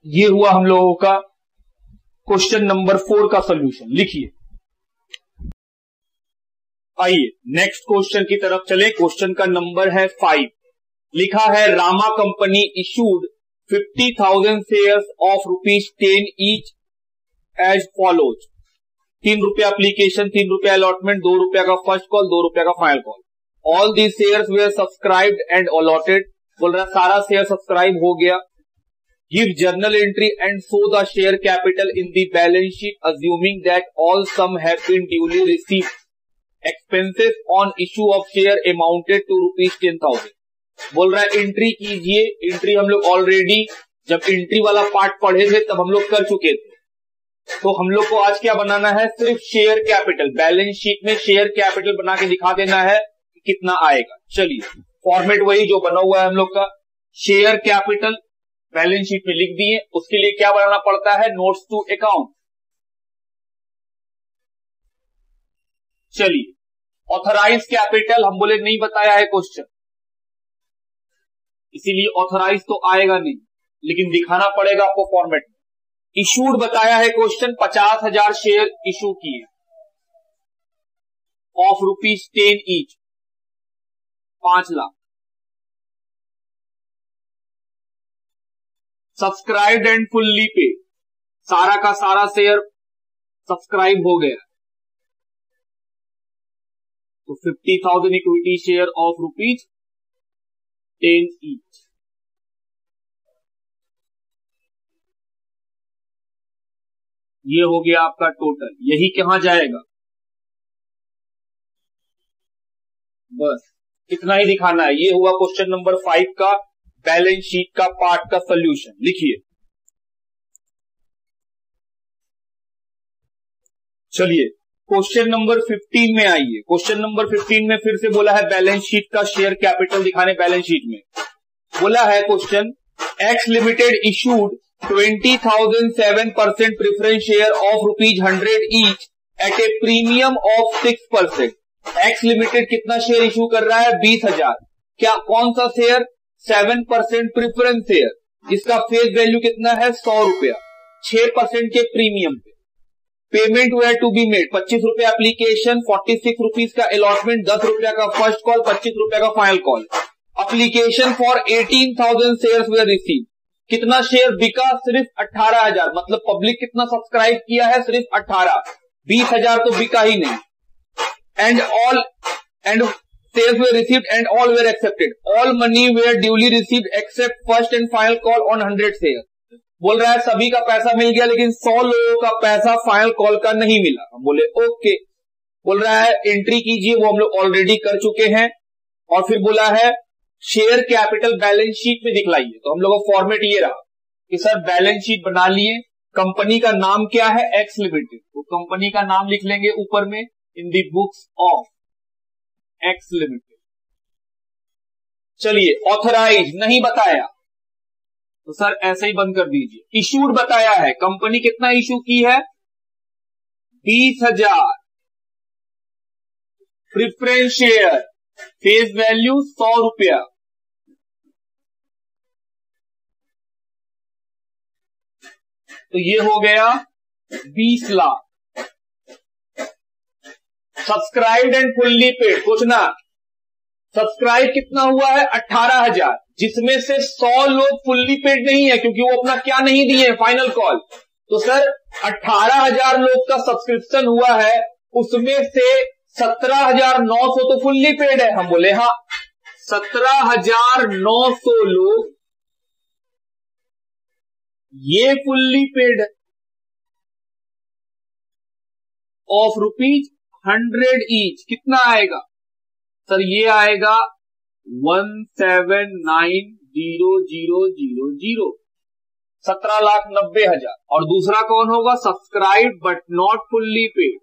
ये हुआ हम लोगों का क्वेश्चन नंबर 4 का सॉल्यूशन। लिखिए, आइए नेक्स्ट क्वेश्चन की तरफ चले। क्वेश्चन का नंबर है 5। लिखा है Rama company issued 50,000 shares of ₹10 each as follows. ₹3 application, ₹3 allotment, ₹2 का फर्स्ट कॉल, ₹2 का final call. All these shares were subscribed and allotted. बोल रहा सारा शेयर सब्सक्राइब हो गया। Give journal entry and show the share capital in the balance sheet assuming that all sum have been duly received. Expenses on issue of share amounted to ₹10,000. बोल रहा है entry कीजिए। Entry हम लोग already जब entry वाला part पढ़े थे तब हम लोग कर चुके थे, तो हम लोग को आज क्या बनाना है, सिर्फ शेयर कैपिटल। बैलेंस शीट में शेयर कैपिटल बना के दिखा देना है कि कितना आएगा। चलिए फॉर्मेट वही जो बना हुआ है हम लोग का, शेयर कैपिटल बैलेंस शीट में लिख दिए। उसके लिए क्या बनाना पड़ता है, नोट्स टू अकाउंट। चलिए ऑथराइज कैपिटल हम बोले नहीं बताया है क्वेश्चन, इसीलिए ऑथराइज तो आएगा नहीं, लेकिन दिखाना पड़ेगा आपको फॉर्मेट में। इशूड बताया है क्वेश्चन, 50,000 शेयर इशू किए of ₹10 each, 5 lakh. Subscribed and fully paid, सारा का सारा शेयर सब्सक्राइब हो गया, तो 50,000 इक्विटी शेयर ऑफ ₹10 ईच। ये हो गया आपका टोटल। यही कहां जाएगा, बस इतना ही दिखाना है। ये हुआ क्वेश्चन नंबर 5 का बैलेंस शीट का पार्ट का सॉल्यूशन। लिखिए, चलिए क्वेश्चन नंबर 15 में आइए। क्वेश्चन नंबर 15 में फिर से बोला है बैलेंस शीट का शेयर कैपिटल दिखाने। बैलेंस शीट में बोला है question, x limited issued 20,007% preference share of ₹100 each at a premium of 6%। X limited कितना शेयर इशू कर रहा है, 20,000। क्या कौन सा शेयर, 7% प्रेफरेंस शेयर, जिसका फेस वैल्यू कितना है 100 रुपया, 6% के प्रीमियम पे। Payment were to be made, ₹25 application, ₹46 का अलॉटमेंट, ₹10 का फर्स्ट कॉल, ₹25 का final call. Application for 18,000 shares were receive. कितना शेयर बिका? सिर्फ 18,000। मतलब पब्लिक कितना सब्सक्राइब किया है? सिर्फ 18। 20,000 तो बिका ही नहीं। And shares were received and all were accepted. All money were duly received except first and final call on 100 shares. बोल रहा है सभी का पैसा मिल गया लेकिन 100 लोगों का पैसा फाइनल कॉल का नहीं मिला। हम बोले ओके। बोल रहा है एंट्री कीजिए, वो हम लोग ऑलरेडी कर चुके हैं। और फिर बोला है शेयर कैपिटल बैलेंस शीट में दिखलाइए। तो हम लोग का फॉर्मेट ये रहा कि सर बैलेंस शीट बना लिए, कंपनी का नाम क्या है? X limited. तो कंपनी का नाम लिख लेंगे ऊपर में इन the books of x limited. चलिए ऑथराइज नहीं बताया तो सर ऐसे ही बंद कर दीजिए। इशूड बताया है, कंपनी कितना इशू की है? 20,000 प्रिफरेंस शेयर, फेस वैल्यू 100 रुपया। तो ये हो गया 20 lakh. Subscribed and fully paid, पूछना सब्सक्राइब कितना हुआ है? 18,000, जिसमें से 100 लोग फुल्ली पेड नहीं है क्योंकि वो अपना क्या नहीं दिए? Final call. तो सर 18,000 लोग का सब्सक्रिप्शन हुआ है, उसमें से 17,900 तो फुल्ली पेड है। हम बोले हाँ, 17,900 लोग ये फुल्ली पेड है ऑफ ₹100 ईच। कितना आएगा सर? ये आएगा 179,000, 17,90,000। और दूसरा कौन होगा? Subscribe but not fully paid.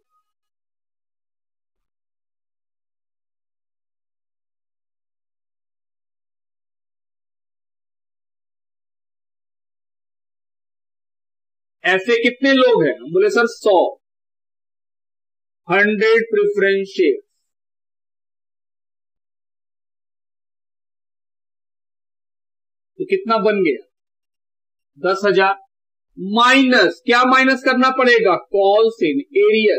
ऐसे कितने लोग हैं? हम बोले सर 100 प्रेफरेंस शेयर। तो कितना बन गया? 10,000 माइनस, क्या माइनस करना पड़ेगा? Calls in arrear.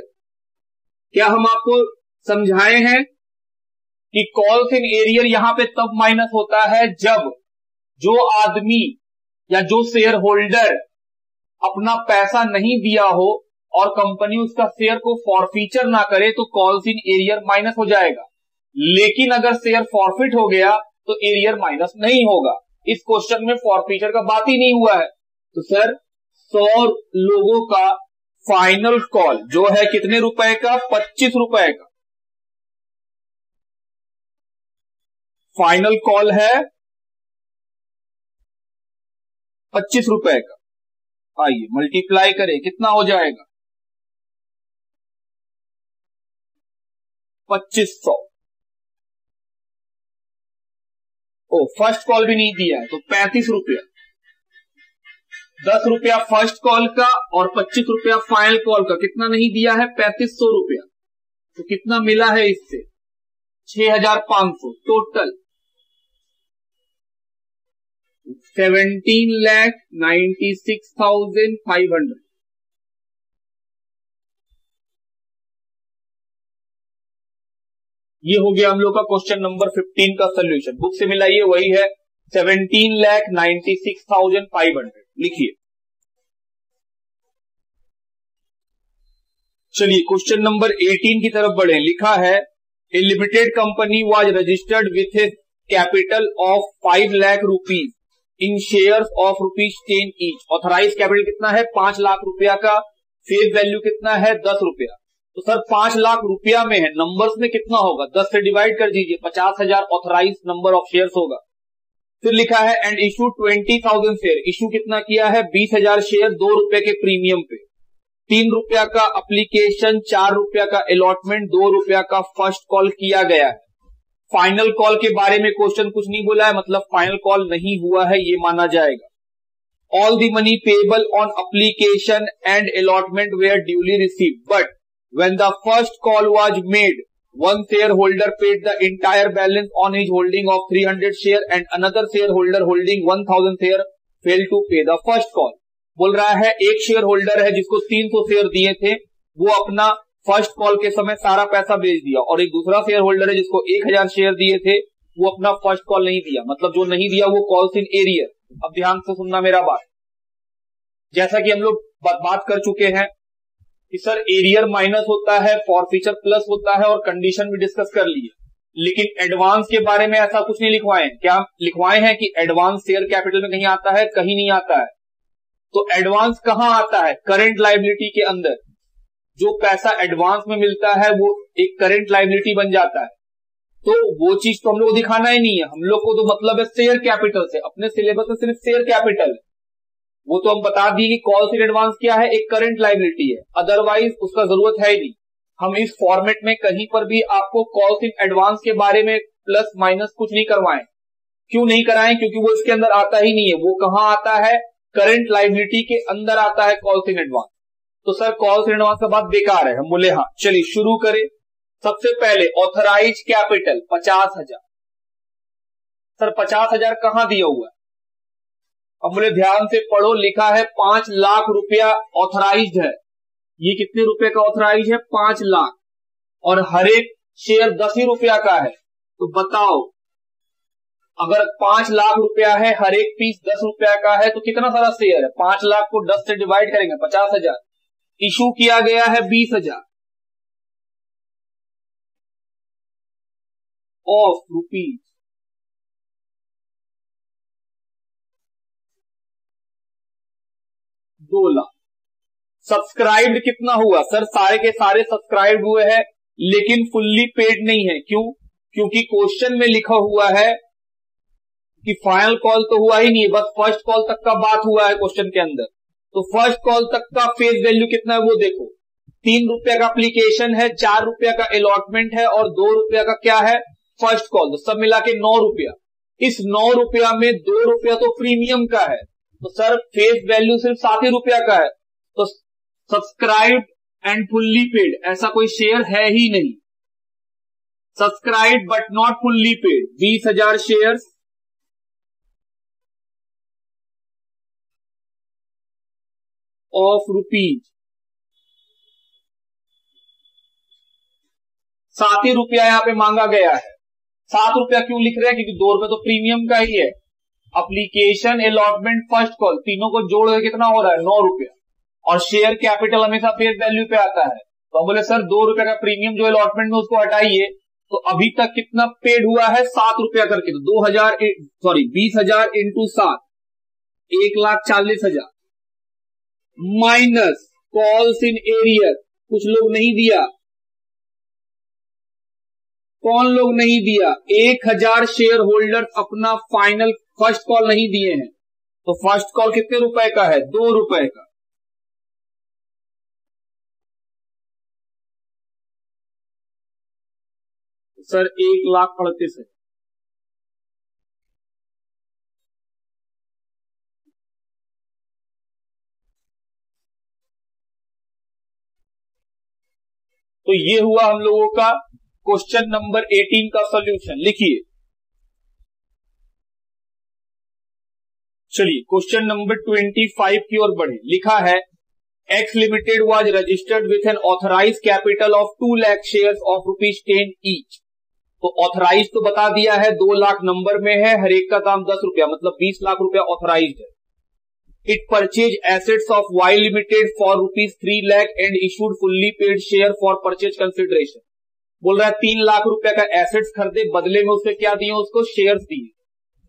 क्या हम आपको समझाए हैं कि कॉल्स इन एरियर यहां पे तब माइनस होता है जब जो आदमी या जो शेयर होल्डर अपना पैसा नहीं दिया हो और कंपनी उसका शेयर को फॉरफीचर ना करे तो कॉल्स इन एरियर माइनस हो जाएगा। लेकिन अगर शेयर फॉरफिट हो गया तो एरियर माइनस नहीं होगा। इस क्वेश्चन में फॉरफीचर का बात ही नहीं हुआ है। तो सर 100 लोगों का फाइनल कॉल जो है कितने रुपए का? 25 रुपए का फाइनल कॉल है, 25 रुपए का। आइए मल्टीप्लाई करें, कितना हो जाएगा? 2500। ओ फर्स्ट कॉल भी नहीं दिया है तो 35 रुपया। 10 रुपया फर्स्ट कॉल का और 25 रुपया फाइनल कॉल का। कितना नहीं दिया है? 3500 रुपया। तो कितना मिला है इससे? 6,500 टोटल। 17,96,500। ये हो गया हम लोग का क्वेश्चन नंबर 15 का सोल्यूशन। बुक से मिलाइए, वही है 17,96,500। लिखिए। चलिए क्वेश्चन नंबर 18 की तरफ बढ़े। लिखा है a limited company was registered with a capital of 5 lakh rupees in shares of ₹10 each. Authorise capital कितना है? 5 लाख रुपया का। फेस वैल्यू कितना है? 10 रुपया। तो सर 5 लाख रुपया में है, नंबर्स में कितना होगा? 10 से डिवाइड कर दीजिए, 50,000 ऑथराइज नंबर ऑफ शेयर्स होगा। फिर लिखा है एंड इशू 20,000 शेयर। इशू कितना किया है? 20,000 शेयर 2 रुपए के प्रीमियम पे। 3 रुपया का एप्लीकेशन, 4 रुपया का अलॉटमेंट, 2 रुपया का फर्स्ट कॉल किया गया है। फाइनल कॉल के बारे में क्वेश्चन कुछ नहीं बोला है, मतलब फाइनल कॉल नहीं हुआ है ये माना जाएगा। All the money payable on application and allotment were duly received, but when the first call was made, one shareholder paid the entire balance on his holding of 300 share and another shareholder holding 1,000 share failed to pay the first call। बोल रहा है एक share holder है जिसको 300 share दिए थे, वो अपना फर्स्ट कॉल के समय सारा पैसा बेच दिया, और एक दूसरा शेयर होल्डर है जिसको 1,000 शेयर दिए थे, वो अपना फर्स्ट कॉल नहीं दिया, मतलब जो नहीं दिया वो कॉल्स इन एरियर। अब ध्यान से सुनना मेरा बात, जैसा कि हम लोग बात कर चुके हैं कि सर एरियर माइनस होता है, फॉरफीचर प्लस होता है, और कंडीशन भी डिस्कस कर ली है, लेकिन एडवांस के बारे में ऐसा कुछ नहीं लिखवाए हैं। क्या लिखवाए हैं कि एडवांस शेयर कैपिटल में कहीं आता है? कहीं नहीं आता है। तो एडवांस कहां आता है? करंट लायबिलिटी के अंदर। जो पैसा एडवांस में मिलता है वो एक करंट लायबिलिटी बन जाता है। तो वो चीज तो हम लोग को दिखाना ही नहीं है, हम लोग को तो मतलब है शेयर कैपिटल से। अपने सिलेबस में सिर्फ शेयर कैपिटल है, वो तो हम बता दिए कि कॉल्स इन एडवांस क्या है, एक करंट लायबिलिटी है, अदरवाइज उसका जरूरत है ही नहीं। हम इस फॉर्मेट में कहीं पर भी आपको कॉल्स इन एडवांस के बारे में प्लस माइनस कुछ नहीं करवाएं। क्यों नहीं कराएं? क्योंकि वो इसके अंदर आता ही नहीं है। वो कहां आता है? करंट लायबिलिटी के अंदर आता है कॉल्स इन एडवांस। तो सर कॉल्स इन एडवांस का बात बेकार है। हम बोले हाँ, चलिए शुरू करें। सबसे पहले ऑथराइज कैपिटल 50,000। सर 50,000 कहां दिया हुआ है? अब बोले ध्यान से पढ़ो, लिखा है 5 लाख रुपया ऑथराइज्ड है। ये कितने रुपए का ऑथराइज है? 5 लाख। और हर एक शेयर 10 ही रुपया का है। तो बताओ, अगर 5 लाख रुपया है, हर एक पीस 10 रुपया का है, तो कितना सारा शेयर है? 5 लाख को 10 से डिवाइड करेंगे, 50,000। इशू किया गया है 20,000 ऑफ रुपीज 2 लाख। सब्सक्राइब्ड कितना हुआ? सर सारे के सारे सब्सक्राइब्ड हुए हैं, लेकिन फुल्ली पेड नहीं है। क्यों? क्योंकि क्वेश्चन में लिखा हुआ है कि फाइनल कॉल तो हुआ ही नहीं है, बस फर्स्ट कॉल तक का बात हुआ है क्वेश्चन के अंदर। तो फर्स्ट कॉल तक का फेस वैल्यू कितना है वो देखो। 3 रुपया का एप्लीकेशन है, 4 रुपया का अलॉटमेंट है, और 2 रुपया का क्या है? First call. तो सब मिला के 9 रुपया। इस 9 रुपया में 2 रुपया तो प्रीमियम का है, तो सर फेस वैल्यू सिर्फ 7 ही रुपया का है। तो सब्सक्राइब्ड एंड फुल्ली पेड ऐसा कोई शेयर है ही नहीं। Subscribed but not fully paid 20,000 shares of rupees 7 ही रुपया यहां पे मांगा गया है। 7 रुपया क्यों लिख रहे हैं? क्योंकि 2 रुपये तो प्रीमियम का ही है। एप्लीकेशन, अलॉटमेंट, फर्स्ट कॉल तीनों को जोड़ के कितना हो रहा है? 9 रुपया। और शेयर कैपिटल हमेशा फेस वैल्यू पे आता है। तो हम बोले सर 2 रुपए का प्रीमियम जो अलॉटमेंट में उसको हटाइए, तो अभी तक कितना पेड हुआ है? 7 रुपया करके। तो 20,000 into 7 1,40,000 minus calls in arrear. कुछ लोग नहीं दिया। कौन लोग नहीं दिया? 1,000 शेयर होल्डर अपना फाइनल फर्स्ट कॉल नहीं दिए हैं। तो फर्स्ट कॉल कितने रुपए का है? 2 रुपए का। सर 1,38,000 है। तो ये हुआ हम लोगों का क्वेश्चन नंबर 18 का सॉल्यूशन। लिखिए, चलिए क्वेश्चन नंबर 25 की ओर बढ़े। लिखा है x limited was registered with an authorise capital of 2 lakh shares of ₹10 each. तो ऑथराइज तो बता दिया है, 2 लाख नंबर में है, हर एक का दाम 10 रुपया, मतलब 20 लाख रुपया ऑथराइज्ड है। It purchase assets of y limited for ₹3 lakh and issued fully paid share for purchase consideration. बोल रहा है 3 लाख रुपया का एसेट्स खरीदे, बदले में उससे क्या दिए? उसको शेयर्स दिए।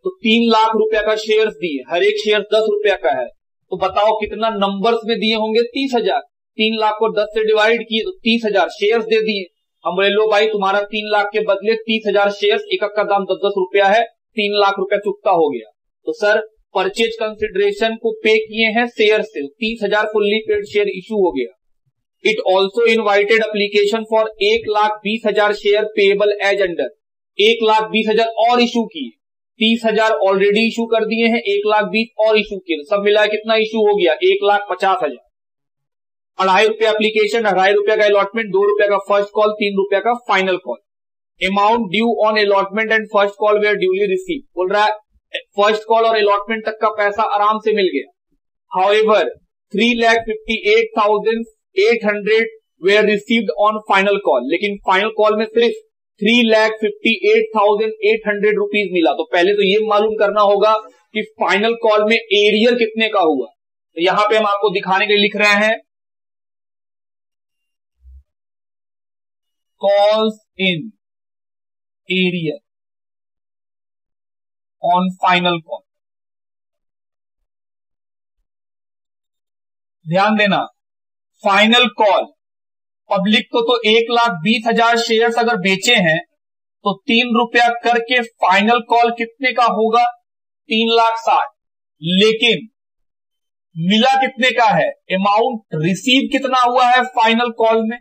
तो 3 लाख रुपया का शेयर्स दिए, हर एक शेयर 10 रुपया का है। तो बताओ कितना नंबर्स में दिए होंगे? 30,000। 3 लाख को 10 से डिवाइड किए तो 30,000 शेयर्स दे दिए। हम बोले लो भाई, तुम्हारा 3 लाख के बदले 30,000 शेयर्स, एक का दाम 10-10 रुपया है, 3 लाख रुपया चुकता हो गया। तो सर परचेज कंसिडरेशन को पे किए हैं शेयर से, 30,000 फुल्ली पेड शेयर इशू हो गया। It also invited application for 1,20,000 share payable as under. 1,20,000 और इशू किए, 30,000 ऑलरेडी इशू कर दिए हैं, 1,20,000 और इशू किए। सब मिला कितना इशू हो गया? 1,50,000। 2.5 रुपया एप्लीकेशन, 2.5 रुपया का अलॉटमेंट, 2 रुपया का फर्स्ट कॉल, 3 रुपया का final call. Amount due on allotment and first call were duly receive. बोल रहा है फर्स्ट कॉल और अलॉटमेंट तक का पैसा आराम से मिल गया। However 3,58,800 were received on final call. लेकिन फाइनल कॉल में सिर्फ 3,58,800 रुपीज मिला। तो पहले तो ये मालूम करना होगा कि फाइनल कॉल में एरियर कितने का हुआ। तो यहां पे हम आपको दिखाने के लिए लिख रहे हैं calls in arrear on final call. ध्यान देना, फाइनल कॉल पब्लिक को तो 1,20,000 शेयर्स अगर बेचे हैं तो 3 रुपया करके फाइनल कॉल कितने का होगा? 3,60,000। लेकिन मिला कितने का है? अमाउंट रिसीव कितना हुआ है फाइनल कॉल में?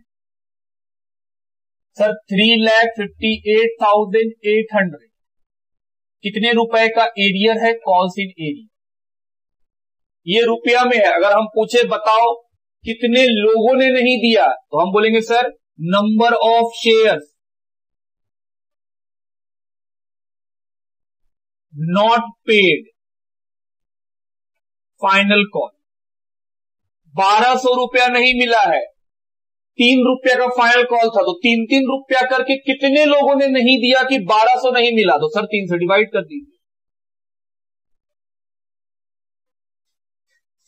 सर 3,58,800। कितने रुपए का एरियर है? Calls in arrear. ये रुपया में है। अगर हम पूछे बताओ कितने लोगों ने नहीं दिया, तो हम बोलेंगे sir number of shares not paid final call. 1,200 रुपया नहीं मिला है, 3 रुपया का फाइनल कॉल था, तो 3-3 रुपया करके कितने लोगों ने नहीं दिया कि 1,200 नहीं मिला? तो सर 3 से डिवाइड कर दीजिए।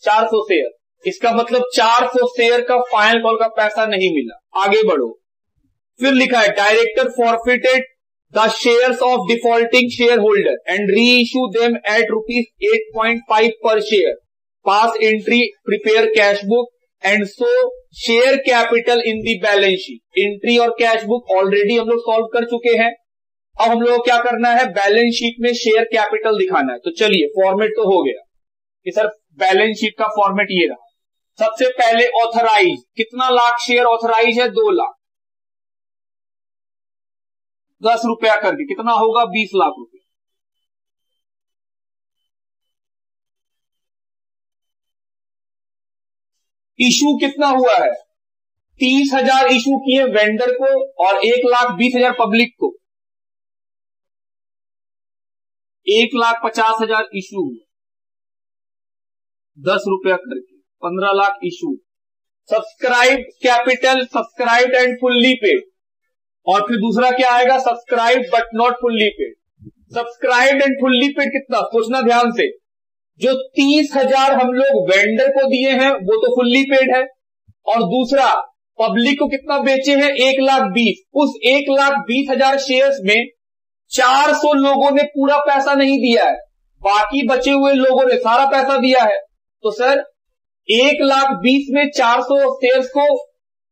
400 शेयर, इसका मतलब 400 शेयर का फाइनल कॉल का पैसा नहीं मिला। आगे बढ़ो, फिर लिखा है director forfeited the shares of defaulting share holder and re issue them at ₹8.5 पर share, pass entry, prepare cash book and so share capital in the balance sheet. Entry और कैश बुक ऑलरेडी हम लोग solve कर चुके हैं। अब हम लोग क्या करना है? बैलेंस शीट में शेयर कैपिटल दिखाना है। तो चलिए, फॉर्मेट तो हो गया कि सर बैलेंस शीट का फॉर्मेट ये रहा। सबसे पहले ऑथराइज, कितना लाख शेयर ऑथराइज है? 2 लाख। 10 रुपया करके कितना होगा? 20 लाख रुपए। इशू कितना हुआ है? 30,000 इशू किए वेंडर को और 1,20,000 पब्लिक को। 1,50,000 इशू हुआ, 10 रुपया करके 15 lakh issue. Subscribe capital, subscribe and fully paid. और फिर दूसरा क्या आएगा? Subscribe but not fully paid. Subscribe and fully paid कितना? सोचना ध्यान से। जो 30,000 हम लोग वेंडर को दिए हैं वो तो फुल्ली पेड है, और दूसरा पब्लिक को कितना बेचे हैं? 1,20,000। उस 1,20,000 शेयर्स में 400 लोगों ने पूरा पैसा नहीं दिया है, बाकी बचे हुए लोगों ने सारा पैसा दिया है। तो सर 1,20,000 में 400 शेयर्स को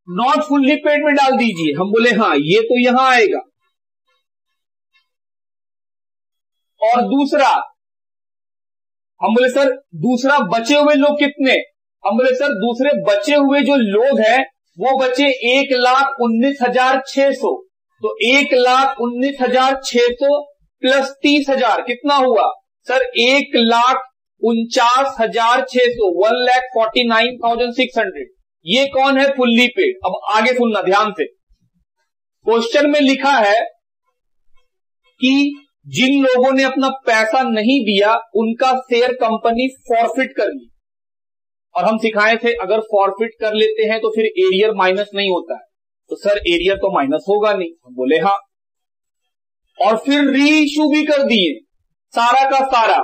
नॉट फुल्ली पेड में डाल दीजिए। हम बोले हाँ, ये तो यहां आएगा। और दूसरा हम बोले सर दूसरा बचे हुए लोग कितने? हम बोले सर दूसरे बचे हुए जो लोग हैं वो बचे 1,19,600। तो 1,19,600 प्लस 30,000 कितना हुआ? सर 1,49,600, 1,49,600। ये कौन है? Fully paid. अब आगे सुनना ध्यान से। क्वेश्चन में लिखा है कि जिन लोगों ने अपना पैसा नहीं दिया उनका शेयर कंपनी फॉरफिट कर ली। और हम सिखाए थे अगर फॉरफिट कर लेते हैं तो फिर एरियर माइनस नहीं होता है। तो सर एरियर तो माइनस होगा नहीं। हम बोले हाँ। और फिर री इशू भी कर दिए सारा का सारा।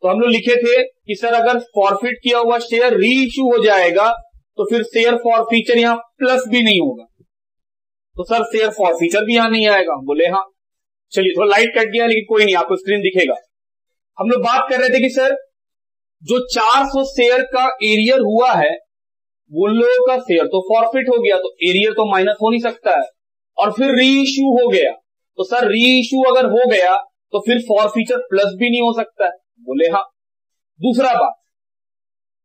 तो हम लोग लिखे थे कि सर अगर फॉरफिट किया हुआ शेयर री इशू हो जाएगा तो फिर शेयर फॉरफीचर यहां प्लस भी नहीं होगा, तो सर शेयर फॉरफीचर भी यहां नहीं आएगा। हम बोले हाँ। चलिए, थोड़ा लाइट कट गया लेकिन कोई नहीं, आपको स्क्रीन दिखेगा। हम लोग बात कर रहे थे कि सर जो 400 शेयर का एरियर हुआ है वो लोगों का शेयर तो फॉरफिट हो गया, तो एरियर तो माइनस हो नहीं सकता है। और फिर री इशू हो गया, तो सर री इशू अगर हो गया तो फिर फॉरफीचर प्लस भी नहीं हो सकता है। बोले हाँ। दूसरा बात,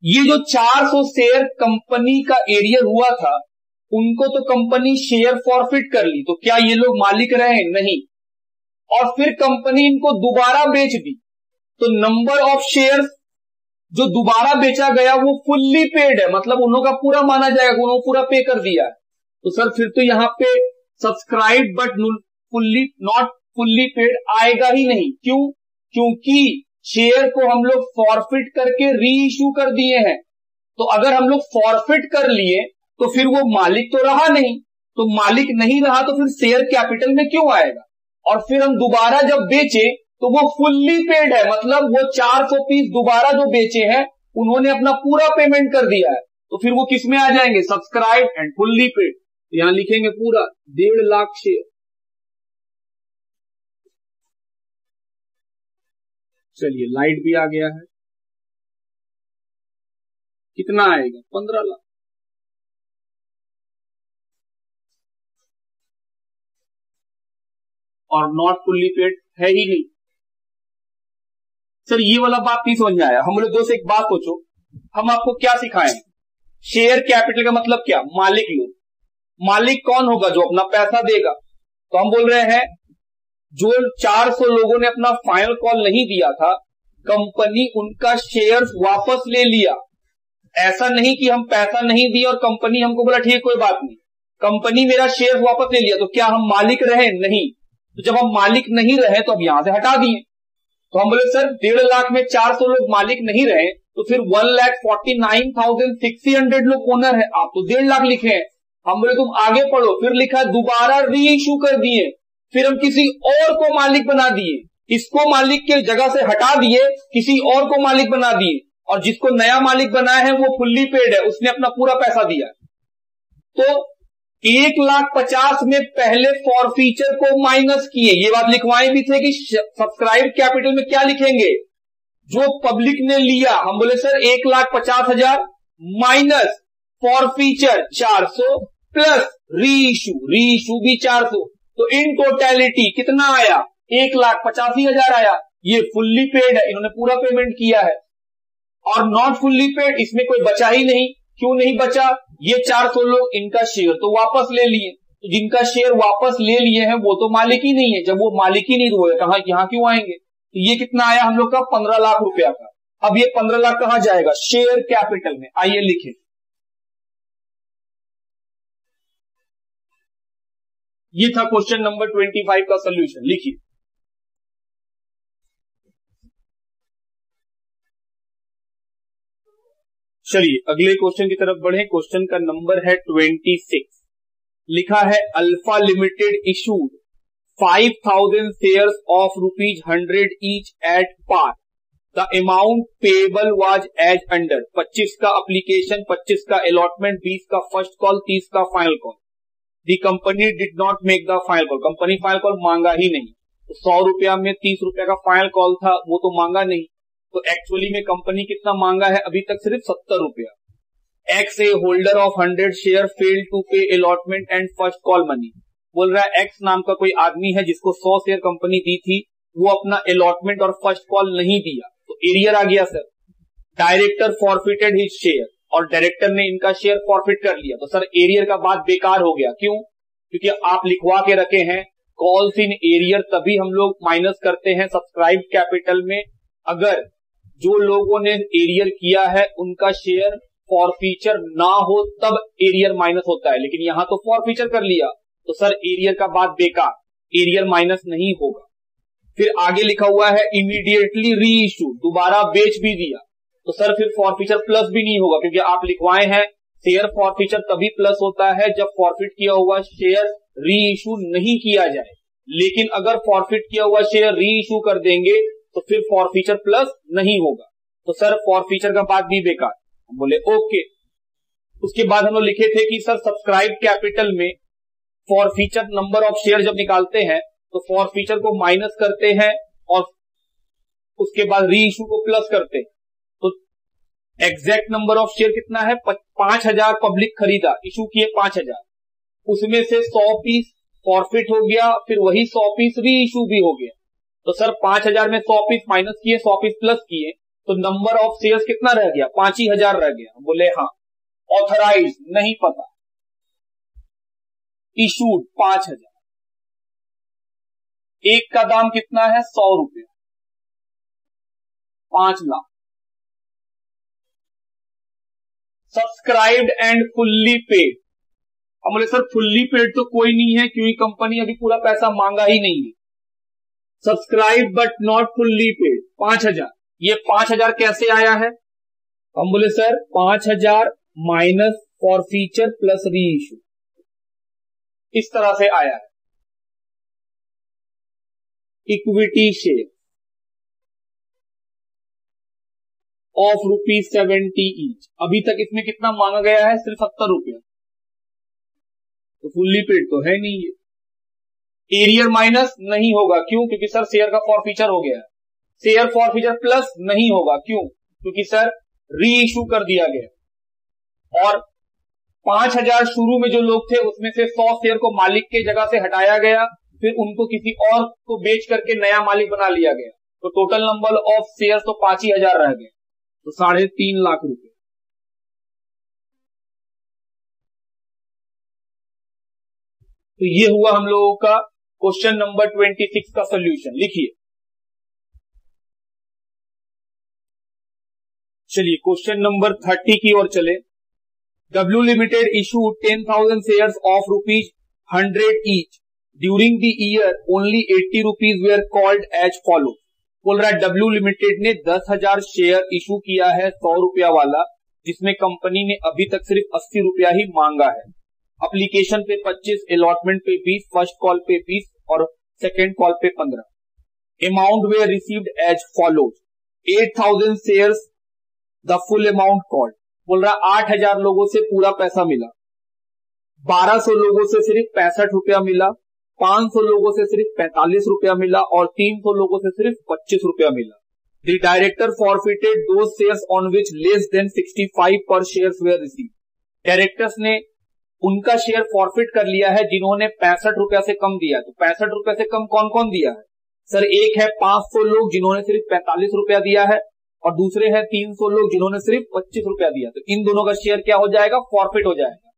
ये जो 400 शेयर कंपनी का एरियर हुआ था उनको तो कंपनी शेयर फॉरफिट कर ली, तो क्या ये लोग मालिक रहे? नहीं। और फिर कंपनी इनको दोबारा बेच दी, तो नंबर ऑफ शेयर्स जो दोबारा बेचा गया वो फुल्ली पेड है, मतलब उन्हों का पूरा माना जाएगा, उन्होंने पूरा पे कर दिया है। तो सर फिर तो यहां पे subscribe but fully not fully paid आएगा ही नहीं। क्यों? क्योंकि शेयर को हम लोग फॉरफिट करके री इशू कर दिए हैं। तो अगर हम लोग फॉरफिट कर लिए तो फिर वो मालिक तो रहा नहीं, तो मालिक नहीं रहा तो फिर शेयर कैपिटल में क्यों आएगा? और फिर हम दोबारा जब बेचे तो वो फुल्ली पेड है, मतलब वो 400 पीस दोबारा जो बेचे हैं उन्होंने अपना पूरा पेमेंट कर दिया है, तो फिर वो किस में आ जाएंगे? Subscribe and fully paid. यहां लिखेंगे पूरा 1.5 लाख शेयर। चलिए लाइट भी आ गया है, कितना आएगा? 15 लाख। और नॉट फुल्ली पेड है ही नहीं। सर ये वाला बात नहीं समझ में आया। हम लोग दोस्त एक बात सोचो, हम आपको क्या सिखाएं? शेयर कैपिटल का मतलब क्या? मालिक लोग। मालिक कौन होगा? जो अपना पैसा देगा। तो हम बोल रहे हैं जो 400 लोगों ने अपना फाइनल कॉल नहीं दिया था, कंपनी उनका शेयर्स वापस ले लिया। ऐसा नहीं कि हम पैसा नहीं दिया और कंपनी हमको बोला ठीक है कोई बात नहीं, कंपनी मेरा शेयर वापस ले लिया, तो क्या हम मालिक रहे? नहीं। तो जब हम मालिक नहीं रहे तो अब यहां से हटा दिए। तो हम बोले सर 1.5 लाख में 400 लोग मालिक नहीं रहे तो फिर 1,49,600 लोग ओनर है, आप तो 1.5 लाख लिखे हैं। हम बोले तुम आगे पढ़ो, फिर लिखा दोबारा री इशू कर दिए, फिर हम किसी और को मालिक बना दिए, इसको मालिक के जगह से हटा दिए, किसी और को मालिक बना दिए, और जिसको नया मालिक बनाया है वो फुल्ली पेड है, उसने अपना पूरा पैसा दिया। तो 1,50,000 में पहले फॉरफीचर को माइनस किए। ये बात लिखवाए भी थे कि सब्सक्राइब कैपिटल में क्या लिखेंगे? जो पब्लिक ने लिया। हम बोले सर 1,50,000 माइनस फॉरफीचर 400 प्लस री इशू भी 400, तो इन टोटलिटी कितना आया? 1,85,000 आया। ये फुल्ली पेड है, इन्होंने पूरा पेमेंट किया है। और नॉट फुल्ली पेड, इसमें कोई बचा ही नहीं। क्यों नहीं बचा? ये 400 लोग इनका शेयर तो वापस ले लिए, तो जिनका शेयर वापस ले लिए हैं वो तो मालिक ही नहीं है। जब वो मालिक ही नहीं हुए कहां यहां क्यों आएंगे? तो ये कितना आया हम लोग का? 15 लाख रुपया का। अब ये 15 लाख कहां जाएगा? शेयर कैपिटल में। आइए लिखें, ये था क्वेश्चन नंबर 25 का सोल्यूशन। लिखिए चलिए अगले क्वेश्चन की तरफ बढ़े। क्वेश्चन का नंबर है 26। लिखा है alpha limited issued 5,000 shares of ₹100 each at par. The amount payable was as under. 25 का अप्लीकेशन, 25 का अलॉटमेंट, 20 का फर्स्ट कॉल, 30 का final call. The company did not make the final call. Company final call मांगा ही नहीं। तो 100 रुपया में 30 रुपया का फाइनल कॉल था, वो तो मांगा नहीं। तो एक्चुअली में कंपनी कितना मांगा है अभी तक? सिर्फ 70 रुपया। X a holder of 100 share failed to pay allotment and first call money. बोल रहा है एक्स नाम का कोई आदमी है जिसको 100 शेयर कंपनी दी थी, वो अपना अलॉटमेंट और फर्स्ट कॉल नहीं दिया, तो एरियर आ गया sir. Director forfeited his share, और डायरेक्टर ने इनका शेयर फॉरफिट कर लिया, तो सर एरियर का बात बेकार हो गया। क्यों? क्योंकि आप लिखवा के रखे हैं कॉल्स इन एरियर, तभी हम लोग माइनस करते हैं सब्सक्राइब कैपिटल में। अगर जो लोगों ने एरियर किया है उनका शेयर फॉरफीचर ना हो तब एरियर माइनस होता है, लेकिन यहां तो फॉरफीचर कर लिया, तो सर एरियर का बात बेकार, एरियर माइनस नहीं होगा। फिर आगे लिखा हुआ है इमीडिएटली री इशू, दोबारा बेच भी दिया, तो सर फिर फॉरफीचर प्लस भी नहीं होगा, क्योंकि आप लिखवाए हैं शेयर फॉरफीचर तभी प्लस होता है जब फॉरफिट किया हुआ शेयर री इशू नहीं किया जाए। लेकिन अगर फॉरफिट किया हुआ शेयर री इशू कर देंगे तो फिर फॉरफीचर प्लस नहीं होगा, तो सर फॉरफीचर का बात भी बेकार। हम बोले ओके। उसके बाद हम लोग लिखे थे कि सर सब्सक्राइब कैपिटल में फॉरफीचर नंबर ऑफ शेयर जब निकालते हैं तो फॉरफीचर को माइनस करते हैं और उसके बाद री इशू को प्लस करते हैं। तो एग्जैक्ट नंबर ऑफ शेयर कितना है? 5,000 पब्लिक खरीदा, इशू किए 5,000, उसमें से 100 पीस फॉरफिट हो गया, फिर वही 100 पीस री इशू भी हो गया। तो सर 5,000 में 100 पीस माइनस किए, 100 पीस प्लस किए, तो नंबर ऑफ शेयर्स कितना रह गया? 5,000 रह गया। बोले हाँ। ऑथराइज नहीं पता, इशूड 5,000, एक का दाम कितना है? 100 रुपया, 5 lakh. Subscribed and fully paid. हम बोले सर फुल्ली पेड तो कोई नहीं है क्योंकि कंपनी अभी पूरा पैसा मांगा ही नहीं है। Subscribe but not fully paid 5,000, ये 5,000 कैसे आया है? हम बोले सर 5,000 माइनस फॉरफीचर प्लस री इशू, इस तरह से आया है इक्विटी शेयर ऑफ ₹70 ईच। अभी तक इसमें कितना मांगा गया है? सिर्फ 70 रुपया। तो फुल्ली पेड तो है नहीं ये। एरियर माइनस नहीं होगा, क्यों? क्योंकि सर शेयर का फॉरफीचर हो गया है। शेयर फॉरफीचर प्लस नहीं होगा, क्यों? क्योंकि सर री इशू कर दिया गया और 5000 शुरू में जो लोग थे उसमें से 100 शेयर को मालिक के जगह से हटाया गया, फिर उनको किसी और को बेच करके नया मालिक बना लिया गया। तो टोटल नंबर ऑफ शेयर तो 5 ही हजार रह गए, तो 3.5 लाख रुपए। तो ये हुआ हम लोगों का क्वेश्चन नंबर 26 का सोल्यूशन। लिखिए, चलिए क्वेश्चन नंबर 30 की ओर चले। W Limited issued 10,000 shares of ₹100 each. During the year, only 80 rupees were called as follows. बोल रहा है W Limited ने 10,000 शेयर इशू किया है 100 रुपया वाला, जिसमें कंपनी ने अभी तक सिर्फ 80 रुपया ही मांगा है। अप्लीकेशन पे 25, अलॉटमेंट पे 20, फर्स्ट कॉल पे 20 और सेकेंड कॉल पे 15। Amount were received as follows. 8,000 shares the full amount called. बोल रहा 8,000 लोगों से पूरा पैसा मिला, 1200 लोगों से सिर्फ 65 रुपया मिला, 500 लोगों से सिर्फ 45 रुपया मिला और 300 लोगों से सिर्फ 25 रुपया मिला। The director forfeited those shares on which less than 65 पर शेयर्स वेयर रिसीव्ड। डायरेक्टर्स ने उनका शेयर फॉरफिट कर लिया है जिन्होंने 65 रुपया से कम दिया। तो 65 रुपया से कम कौन कौन दिया है? सर एक है 500 लोग जिन्होंने सिर्फ 45 रुपया दिया है और दूसरे हैं 300 लोग जिन्होंने सिर्फ 25 रुपया दिया। तो इन दोनों का शेयर क्या हो जाएगा? फॉरफिट हो जाएगा।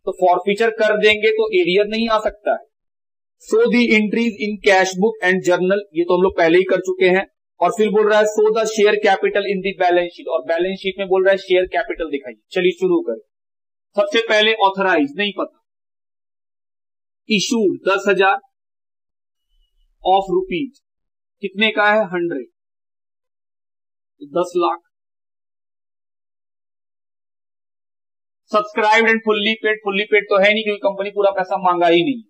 तो फॉरफीचर कर देंगे तो एरियर नहीं आ सकता है। So the entries in cash book and journal, ये तो हम लोग पहले ही कर चुके हैं। और फिर बोल रहा है so the share capital in the balance sheet, और बैलेंस शीट में बोल रहा है शेयर कैपिटल दिखाइए। चलिए शुरू करें। सबसे पहले ऑथराइज नहीं पता, इशूड 10,000 ऑफ रुपीज, कितने का है? 100, 10 lakh. Subscribed and fully paid, fully paid तो है नहीं क्योंकि कंपनी पूरा पैसा मांगा ही नहीं।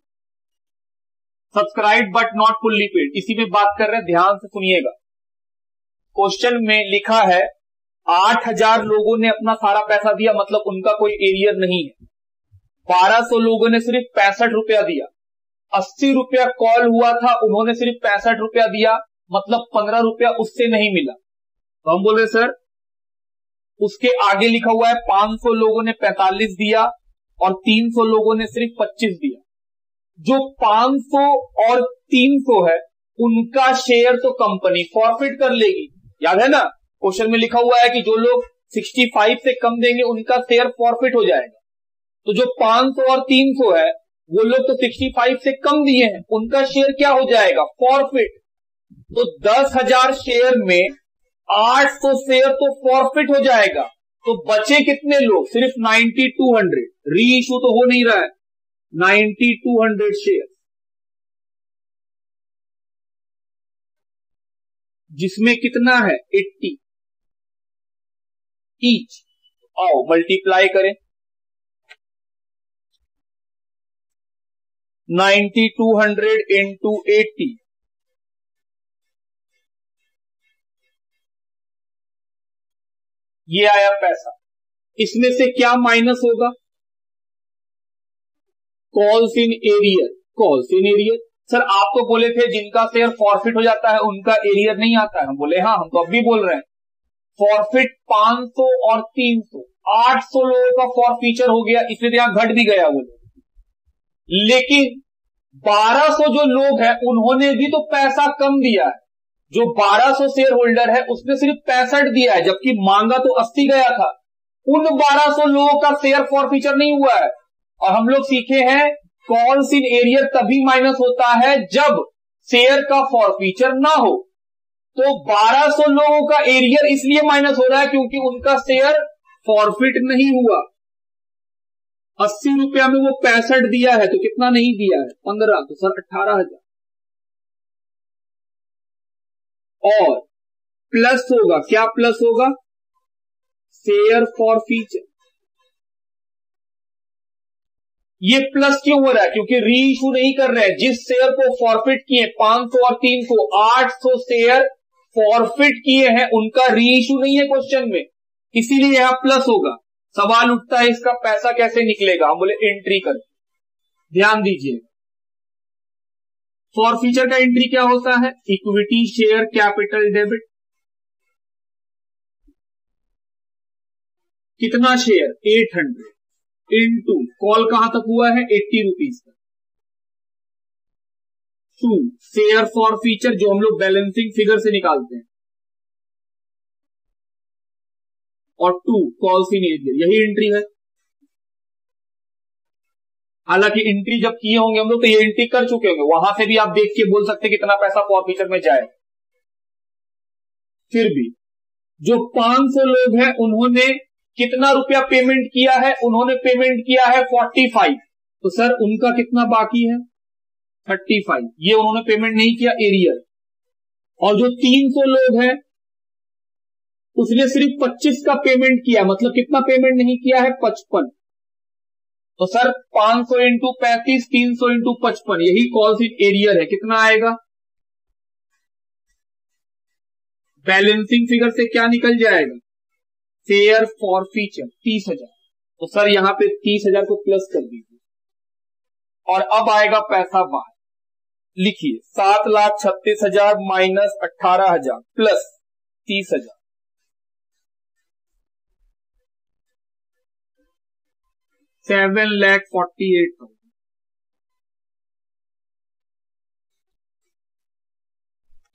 Subscribed but not fully paid, इसी में बात कर रहे हैं, ध्यान से सुनिएगा। क्वेश्चन में लिखा है 8,000 लोगों ने अपना सारा पैसा दिया, मतलब उनका कोई एरियर नहीं है। 1200 लोगों ने सिर्फ 65 रुपया दिया। 80 रुपया कॉल हुआ था, उन्होंने सिर्फ 65 रुपया दिया, मतलब 15 रुपया उससे नहीं मिला। तो हम बोले सर उसके आगे लिखा हुआ है 500 लोगों ने 45 दिया और 300 लोगों ने सिर्फ 25 दिया। जो 500 और 300 है उनका शेयर तो कंपनी फॉरफिट कर लेगी, याद है ना? क्वेश्चन में लिखा हुआ है कि जो लोग 65 से कम देंगे उनका शेयर फॉरफिट हो जाएगा। तो जो 500 और 300 है वो लोग तो 65 से कम दिए हैं, उनका शेयर क्या हो जाएगा? फॉरफिट। तो 10,000 शेयर में 800 शेयर तो फॉरफिट हो जाएगा। तो बचे कितने लोग? सिर्फ 9200। री इशू तो हो नहीं रहा है। 9200 शेयर, जिसमें कितना है? 80 ईच। आओ मल्टीप्लाई करें, 9200 इंटू 80, ये आया पैसा। इसमें से क्या माइनस होगा? Calls in arrear. Calls in arrear, sir आप तो बोले थे जिनका शेयर फॉरफिट हो जाता है उनका एरियर नहीं आता है। हम बोले हाँ, हम तो अब भी बोल रहे हैं फॉरफिट 500 और 300, 800 लोगों का फॉरफीचर हो गया, इसलिए तो यहां घट भी गया वो लोग। लेकिन 1200 जो लोग हैं उन्होंने भी तो पैसा कम दिया है। जो 1200 शेयर होल्डर है उसने सिर्फ 65 दिया है, जबकि मांगा तो 80 गया था। उन 1200 लोगों का शेयर फॉरफीचर नहीं हुआ है। और हम लोग सीखे हैं कॉल्स इन एरियर तभी माइनस होता है जब शेयर का फॉरफीचर ना हो। तो 1200 लोगों का एरियर इसलिए माइनस हो रहा है क्योंकि उनका शेयर फॉरफिट नहीं हुआ। 80 रुपया में वो 65 दिया है, तो कितना नहीं दिया है? 15, तो सर 18,000। और प्लस होगा, क्या प्लस होगा? Share forfeiture. ये प्लस क्यों हो रहा है? क्योंकि री इशू नहीं कर रहे हैं। जिस शेयर को फॉरफिट किए 500 और 300, 800 शेयर फॉरफिट किए हैं, उनका री इशू नहीं है क्वेश्चन में, इसीलिए यहां प्लस होगा। सवाल उठता है इसका पैसा कैसे निकलेगा? हम बोले एंट्री कर। ध्यान दीजिए, फॉरफीचर का एंट्री क्या होता है? Equity share capital debit. कितना शेयर? 800 इनटू कॉल कहां तक हुआ है? 80 रुपीज का। 2 शेयर फॉरफीचर जो हम लोग बैलेंसिंग फिगर से निकालते हैं, और 2 कॉल्स इन एरियर। यही एंट्री है। हालांकि एंट्री जब किए होंगे हम लोग तो ये एंट्री कर चुके होंगे, वहां से भी आप देख के बोल सकते कितना पैसा फॉरफीचर में जाए। फिर भी जो 500 लोग हैं उन्होंने कितना रुपया पेमेंट किया है? उन्होंने पेमेंट किया है 45। तो सर उनका कितना बाकी है? 35। ये उन्होंने पेमेंट नहीं किया, एरियर। और जो 300 लोग हैं उसने सिर्फ 25 का पेमेंट किया, मतलब कितना पेमेंट नहीं किया है? 55। तो सर 500 इंटू 35, 300 इंटू 55, यही कॉल्स इन एरियर है। कितना आएगा? बैलेंसिंग फिगर से क्या निकल जाएगा? Share forfeiture 30,000। तो सर यहां पे 30,000 को प्लस कर दीजिए, और अब आएगा पैसा बाहर। लिखिए 7,36,000 माइनस 18,000 प्लस 30,000, 7,48,000।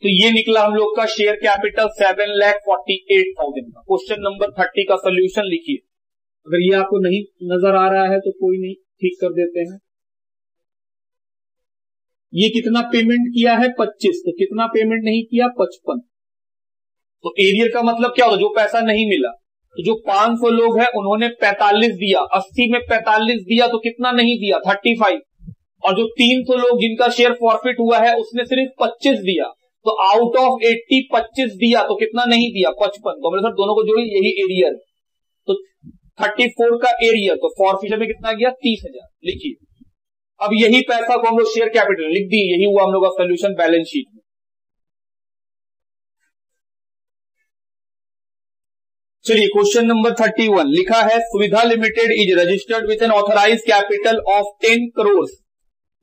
तो ये निकला हम लोग का शेयर कैपिटल 7,48,000 का। क्वेश्चन नंबर 30 का सोल्यूशन लिखिए। अगर ये आपको नहीं नजर आ रहा है तो कोई नहीं, ठीक कर देते हैं। ये कितना पेमेंट किया है? 25। तो कितना पेमेंट नहीं किया? 55। तो एरियर का मतलब क्या होता है? जो पैसा नहीं मिला। तो जो 500 लोग हैं उन्होंने 45 दिया, 80 में 45 दिया, तो कितना नहीं दिया? 35। और जो 300 लोग जिनका शेयर फॉरफिट हुआ है उसने सिर्फ 25 दिया, तो आउट ऑफ 80 25 दिया, तो कितना नहीं दिया? 55। तो मेरे साथ दोनों को जोड़ी, यही एरियर। तो 34 का एरियर, तो फॉरफिचर में कितना गया? 30,000। लिखिए अब यही पैसा को हम लोग शेयर कैपिटल लिख दिए, यही हुआ हम लोग का सोल्यूशन बैलेंस शीट में। चलिए क्वेश्चन नंबर 31 लिखा है, Suvidha limited is registered with an authorise capital of 10 crore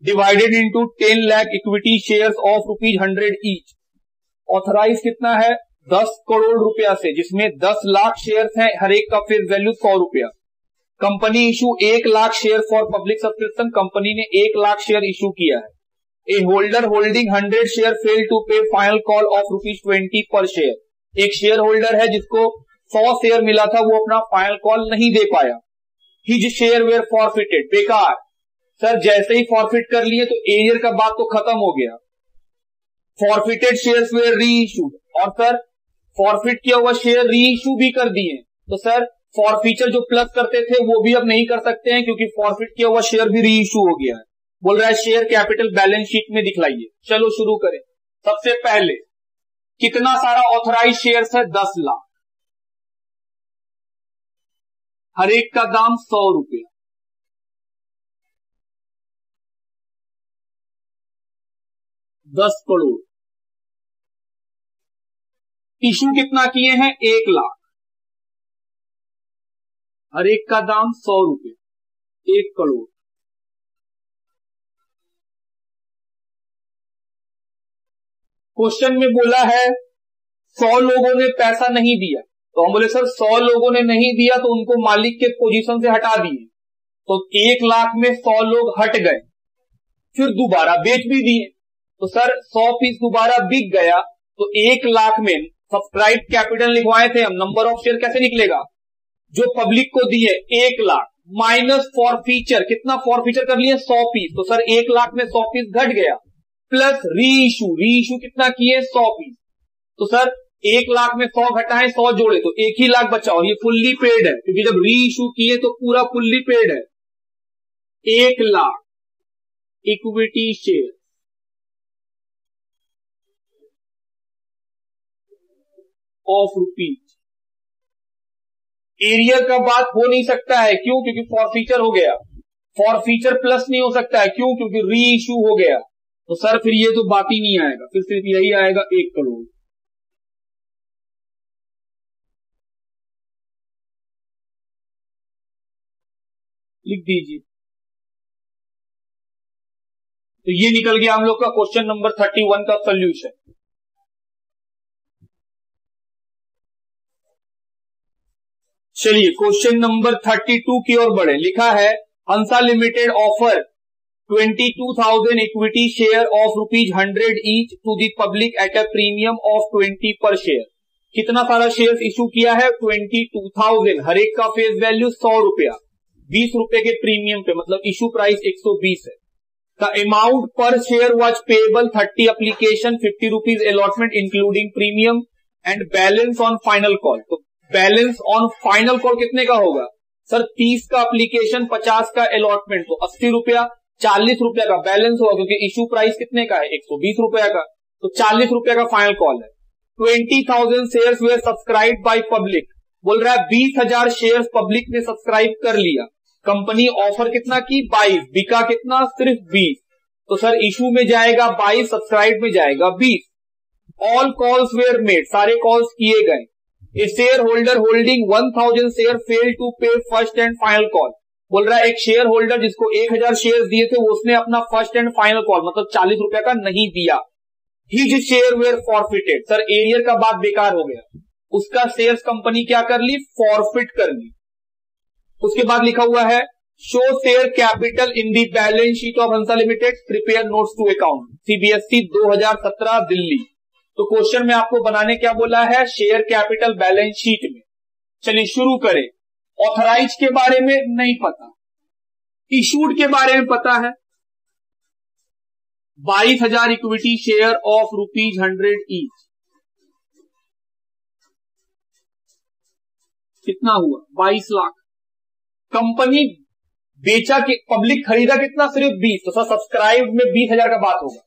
divided into 10 lakh equity shares of ₹100 each. Authorise कितना है? 10 करोड़ रुपया से, जिसमें 10 लाख शेयर्स हैं, हर एक का फेस वैल्यू 100 रुपया। Company issue 1 lakh share for public subscription, company ने 1 लाख शेयर इशू किया है। A holder holding 100 share fail to pay final call of ₹20 per share. एक शेयर होल्डर है जिसको 100 शेयर मिला था, वो अपना फाइनल कॉल नहीं दे पाया। हिज शेयर वेयर फॉरफिटेड, बेकार। सर जैसे ही फॉरफिट कर लिए तो एरियर का बात तो खत्म हो गया। फॉरफिटेड शेयर्स वेयर री इशूड, और सर फॉरफिट किया हुआ शेयर री इशू भी कर दिए। तो सर फॉरफीचर जो प्लस करते थे वो भी अब नहीं कर सकते हैं, क्योंकि फॉरफिट किया हुआ शेयर भी री इशू हो गया है। बोल रहा है शेयर कैपिटल बैलेंस शीट में दिखलाइए। चलो शुरू करें। सबसे पहले कितना सारा ऑथराइज शेयर्स है? 10 लाख। हर एक का दाम 100 रुपया। 10 करोड़। इशू कितना किए हैं? 1 लाख। हर एक का दाम 100 रुपये, 1 करोड़। क्वेश्चन में बोला है 100 लोगों ने पैसा नहीं दिया, तो हम बोले सर 100 लोगों ने नहीं दिया तो उनको मालिक के पोजीशन से हटा दिए, तो 1 लाख में 100 लोग हट गए, फिर दोबारा बेच भी दिए, तो सर 100 पीस दोबारा बिक गया, तो 1 लाख में सब्सक्राइब कैपिटल लिखवाए थे हम, नंबर ऑफ शेयर कैसे निकलेगा? जो पब्लिक को दिए 1 लाख माइनस फॉरफीचर, कितना फॉरफीचर कर लिए? 100 पीस, तो सर 1 लाख में 100 पीस घट गया, प्लस री इशू कितना किए? 100 पीस, तो सर 1 लाख में 100 घटाएं 100 जोड़े तो 1 ही लाख बचा, और ये फुल्ली पेड है, क्योंकि जब री इशू किए तो पूरा फुल्ली पेड है। 1 lakh equity share of rupees. Arrear का बात हो नहीं सकता है, क्यों? क्योंकि फॉरफीचर हो गया। फॉरफीचर प्लस नहीं हो सकता है, क्यों? क्योंकि री इश्यू हो गया। तो सर फिर ये तो बात ही नहीं आएगा, फिर सिर्फ यही आएगा 1 करोड़। लिख दीजिए। तो ये निकल गया हम लोग का क्वेश्चन नंबर 31 का सोल्यूशन। चलिए क्वेश्चन नंबर 32 की ओर बढ़े। लिखा है Hansa limited offer 22,000 equity share of ₹100 each to the public at a premium of 20 per share. कितना सारा शेयर इशू किया है? 22,000, हर एक का फेस वैल्यू 100 रुपया, 20 रुपए के प्रीमियम पे, मतलब इशू प्राइस 120 है। द अमाउंट पर share was payable 30 application, 50 rupees allotment including premium and balance on final call. तो बैलेंस ऑन फाइनल कॉल कितने का होगा? सर 30 का एप्लीकेशन, 50 का अलॉटमेंट, तो 80 रुपया, 40 रुपया का बैलेंस होगा, क्योंकि इशू प्राइस कितने का है? 120 रुपया का, तो 40 रुपया का फाइनल कॉल है। 20,000 shares where subscribe by public. बोल रहा है 20,000 शेयर्स पब्लिक ने सब्सक्राइब कर लिया। कंपनी ऑफर कितना की? 22, बिका कितना? सिर्फ 20। तो सर इशू में जाएगा 22, सब्सक्राइब में जाएगा 20। ऑल कॉल्स वेयर मेड, सारे कॉल्स किए गए। A share holder holding 1,000 share fail to pay first and final call. बोल रहा है एक शेयर होल्डर जिसको 1,000 शेयर दिए थे, उसने अपना फर्स्ट एंड फाइनल कॉल मतलब 40 रुपया का नहीं दिया। His share were forfeited. Sir arrear का बात बेकार हो गया, उसका शेयर्स कंपनी क्या कर ली? फॉरफिट कर ली। उसके बाद लिखा हुआ है show share capital in the balance sheet of Hansa limited, prepare notes to account, CBSE 2017 Delhi. तो क्वेश्चन में आपको बनाने क्या बोला है? शेयर कैपिटल बैलेंस शीट में। चलिए शुरू करें। ऑथराइज के बारे में नहीं पता, इशूड के बारे में पता है। 22,000 इक्विटी शेयर ऑफ ₹100 ईच, कितना हुआ? 22 लाख। कंपनी बेचा कि पब्लिक खरीदा कितना? सिर्फ 20। तो सर सब्सक्राइब में 20,000 का बात होगा।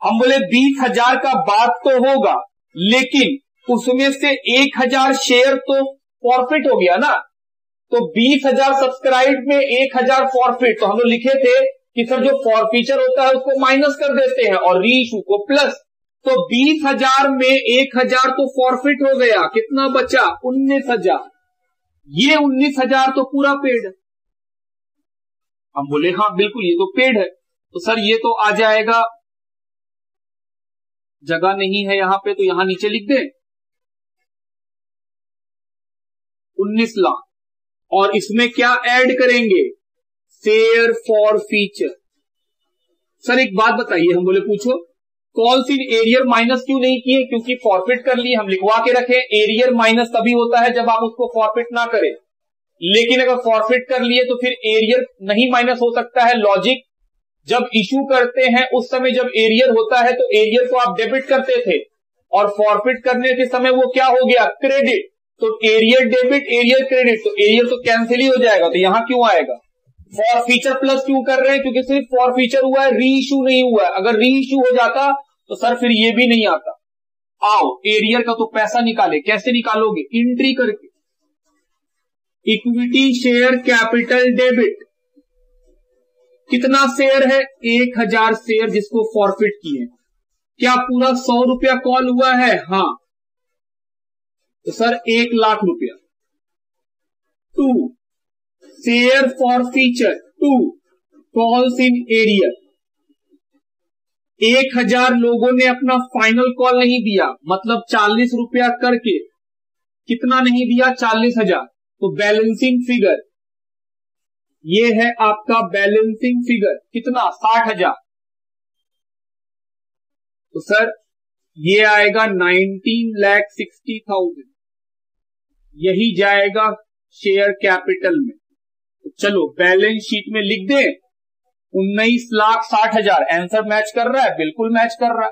हम बोले 20,000 का बात तो होगा, लेकिन उसमें से 1,000 शेयर तो फॉरफिट हो गया ना। तो 20,000 सब्सक्राइब में 1,000 फॉरफिट। तो हम लोग लिखे थे कि सर जो फॉरफीचर होता है उसको माइनस कर देते हैं और री इशू को प्लस। तो 20,000 में 1,000 तो फॉरफिट हो गया, कितना बचा? 19,000। ये 19,000 तो पूरा पेड है। हम बोले हाँ बिल्कुल ये तो पेड है। तो सर ये तो आ जाएगा, जगह नहीं है यहां पे तो यहां नीचे लिख दें 19 लाख। और इसमें क्या ऐड करेंगे? Share for feature. सर एक बात बताइए, हम बोले पूछो, कॉल्स इन एरियर माइनस क्यों नहीं किए? क्योंकि फॉरफिट कर लिए, हम लिखवा के रखे। एरियर माइनस तभी होता है जब आप उसको फॉरफिट ना करें, लेकिन अगर फॉरफिट कर लिए तो फिर एरियर नहीं माइनस हो सकता है। लॉजिक, जब इशू करते हैं उस समय जब एरियर होता है तो एरियर को आप डेबिट करते थे, और फॉरफिट करने के समय वो क्या हो गया? क्रेडिट। तो एरियर डेबिट, एरियर क्रेडिट, तो एरियर तो कैंसिल ही हो जाएगा। तो यहां क्यों आएगा? फॉरफीचर प्लस क्यों कर रहे हैं? क्योंकि सिर्फ फॉरफीचर हुआ है, री इशू नहीं हुआ है। अगर री इशू हो जाता तो सर फिर ये भी नहीं आता। आओ एरियर का तो पैसा निकाले। कैसे निकालोगे? एंट्री करके। इक्विटी शेयर कैपिटल डेबिट, कितना शेयर है? 1,000 शेयर जिसको फॉरफिट किए। क्या पूरा 100 रुपया कॉल हुआ है? हाँ, तो सर 1 लाख रुपया। 2 share for feature, 2 calls in arrear. 1,000 लोगों ने अपना फाइनल कॉल नहीं दिया, मतलब 40 रुपया करके कितना नहीं दिया? 40,000। तो बैलेंसिंग फिगर ये है आपका बैलेंसिंग फिगर, कितना? 60,000। तो सर ये आएगा 19,60,000, यही जाएगा शेयर कैपिटल में। तो चलो बैलेंस शीट में लिख दें 19,60,000। आंसर मैच कर रहा है? बिल्कुल मैच कर रहा है।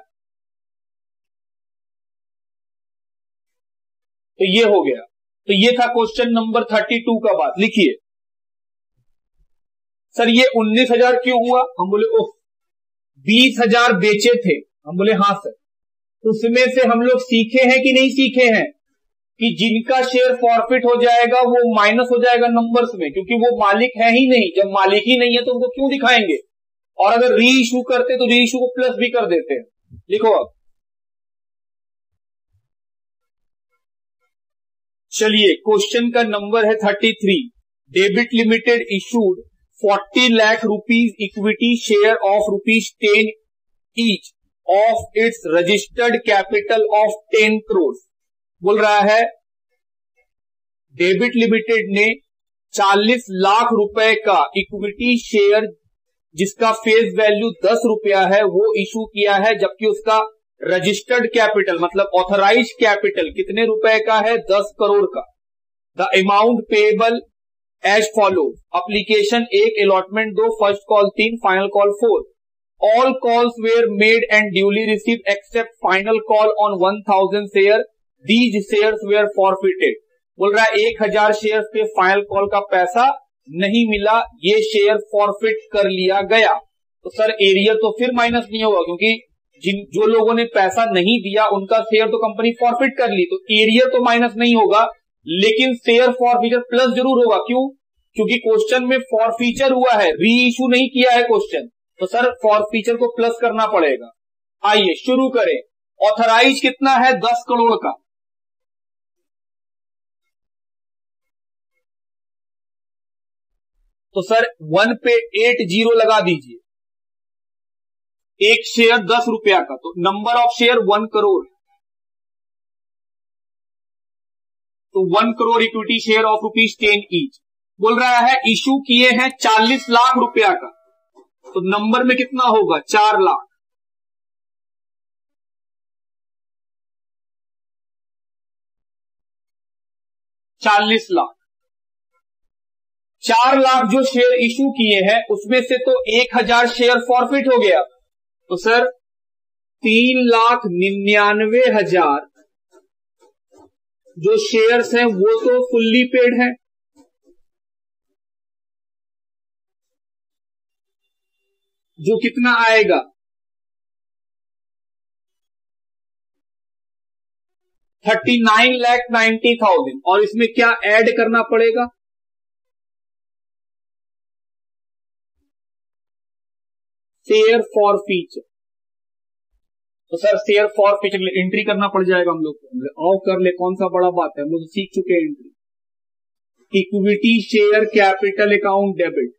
तो ये हो गया। तो ये था क्वेश्चन नंबर 32 का बात। लिखिए सर ये 19,000 क्यों हुआ? हम बोले ओह 20,000 बेचे थे। हम बोले हाँ सर। उसमें से हम लोग सीखे हैं कि नहीं सीखे हैं? कि जिनका शेयर फॉरफिट हो जाएगा वो माइनस हो जाएगा नंबर्स में, क्योंकि वो मालिक है ही नहीं। जब मालिक ही नहीं है तो उनको क्यों दिखाएंगे? और अगर री इशू करते तो री इशू को प्लस भी कर देते हैं। लिखो अब, चलिए क्वेश्चन का नंबर है 33। Debit limited issued 40 lakh rupees equity share of ₹10 each of its registered capital of 10 crore. बोल रहा है डेबिट लिमिटेड ने 40 लाख रुपए का इक्विटी शेयर जिसका फेस वैल्यू 10 रुपया है वो इशू किया है, जबकि उसका रजिस्टर्ड कैपिटल मतलब ऑथराइज कैपिटल कितने रुपए का है? 10 करोड़ का। The amount payable as follows. Application 1, allotment 2, first call 3, final call 4। All calls were made and duly received except final call on 1000 share. These shares were forfeited. बोल रहा है 1000 share पे फाइनल कॉल का पैसा नहीं मिला, ये शेयर फॉरफिट कर लिया गया। तो सर एरियर तो फिर माइनस नहीं होगा, क्योंकि जो लोगों ने पैसा नहीं दिया उनका शेयर तो कंपनी फॉरफिट कर ली, तो एरियर तो माइनस नहीं होगा, लेकिन शेयर फॉरफीचर प्लस जरूर होगा। क्यों? क्योंकि क्वेश्चन में फॉरफीचर हुआ है, री इशू नहीं किया है क्वेश्चन, तो सर फॉरफीचर को प्लस करना पड़ेगा। आइए शुरू करें। ऑथराइज कितना है? 10 करोड़ का। तो सर 1 पे 80 लगा दीजिए। एक शेयर 10 रुपया का, तो नंबर ऑफ शेयर 1 करोड़। तो 1 crore equity share of ₹10 each. बोल रहा है इशू किए हैं 40 लाख रुपया का, तो नंबर में कितना होगा? 4 लाख। ₹40 लाख। 4 लाख जो शेयर इशू किए हैं उसमें से तो 1000 शेयर फॉरफिट हो गया, तो सर 3,99,000 जो शेयर्स हैं वो तो फुल्ली पेड है। जो कितना आएगा? 39,90,000। और इसमें क्या ऐड करना पड़ेगा? Share forfeiture. तो sir share forfeiture entry करना पड़ जाएगा हम लोग को। आओ कर ले, कौन सा बड़ा बात है, हम लोग सीख चुके हैं entry. Equity share capital account debit.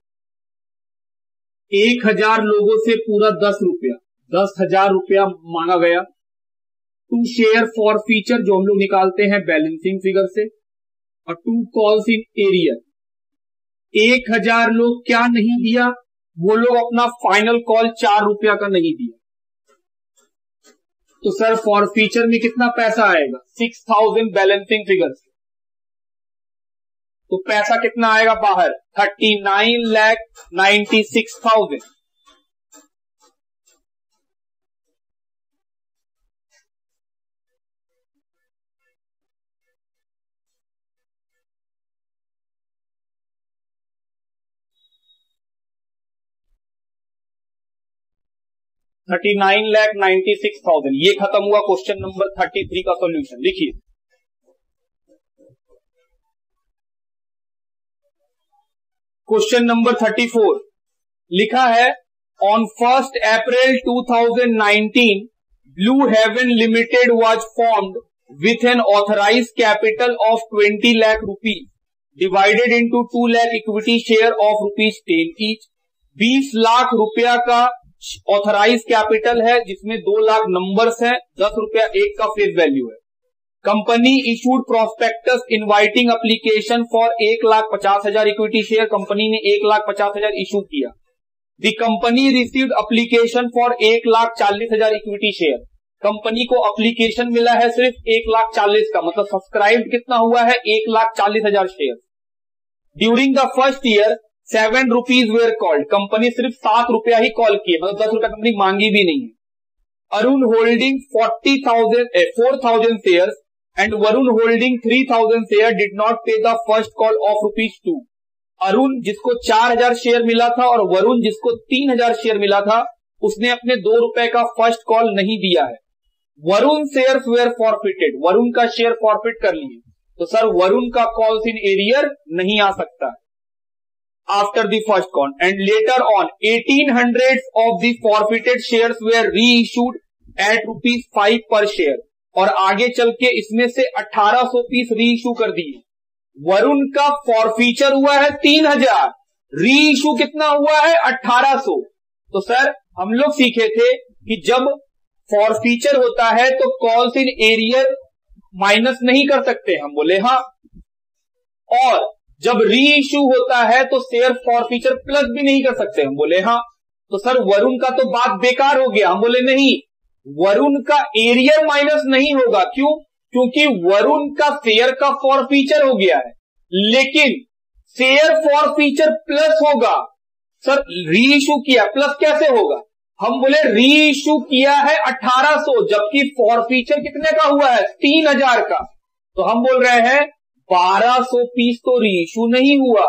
1000 लोगों से पूरा 10 रुपया, 10,000 रुपया मांगा गया। टू शेयर फॉर फीचर जो हम लोग निकालते हैं बैलेंसिंग फिगर से, और 2 कॉल्स इन एरियर। 1000 लोग क्या नहीं दिया? वो लोग अपना फाइनल कॉल 4 रुपया का नहीं दिया। तो सर फॉर फीचर में कितना पैसा आएगा? 6000 बैलेंसिंग फिगर से। तो पैसा कितना आएगा बाहर? 39,96,000। $39,96,000। ये खत्म हुआ क्वेश्चन नंबर 33 का सॉल्यूशन। लिखिए क्वेश्चन नंबर 34। लिखा है on 1 April 2019 blue haven limited was formed with an authorise capital of 20 lakh rupees divided into 2 lakh equity share of ₹10 each. 20 lakh रुपया का ऑथराइज कैपिटल है जिसमें 2 लाख नंबर्स हैं, 10 रुपया एक का फेस वैल्यू है। Company issued prospectus inviting application for 1,50,000 equity share. Company ने 1,50,000 इशू किया। The company received application for 1,40,000 equity share. Company को एप्लीकेशन मिला है सिर्फ 1,40,000 का, मतलब सब्सक्राइब कितना हुआ है? 1,40,000 share. During the first year 7 rupees where called. Company सिर्फ 7 रुपया ही कॉल किए, मतलब 10 रुपया कंपनी मांगी भी नहीं है। Arun holding 4,000 shares and Varun holding 3,000 share did not pay the first call of ₹2। Arun जिसको 4,000 शेयर मिला था और वरुण जिसको 3,000 शेयर मिला था, उसने अपने 2 रुपए का फर्स्ट कॉल नहीं दिया है। Varun shares were forfeited, Varun का शेयर फॉरफिट कर लिए, तो सर वरुण का कॉल्स इन एरियर नहीं आ सकता after the first count. And later on 1800 of the forfeited shares where री इशूड एट ₹5 पर शेयर, और आगे चल के इसमें से 1800 पीस री इशू कर दिए। वरुण का फॉरफीचर हुआ है 3000, री इशू कितना हुआ है 1800। तो सर हम लोग सीखे थे कि जब फॉरफीचर होता है तो कॉल्स इन एरियर माइनस नहीं कर सकते, हम बोले हाँ, और जब री इशू होता है तो शेयर फॉरफीचर प्लस भी नहीं कर सकते, हम बोले हाँ। तो सर वरुण का तो बात बेकार हो गया, हम बोले नहीं, वरुण का एरियर माइनस नहीं होगा, क्यों? क्योंकि वरुण का शेयर का फॉरफीचर हो गया है, लेकिन शेयर फॉरफीचर प्लस होगा। सर री इशू किया, प्लस कैसे होगा? हम बोले री इशू किया है 1800, जबकि फॉरफीचर कितने का हुआ है 3000 का, तो हम बोल रहे हैं 1200 पीस तो री इशू नहीं हुआ,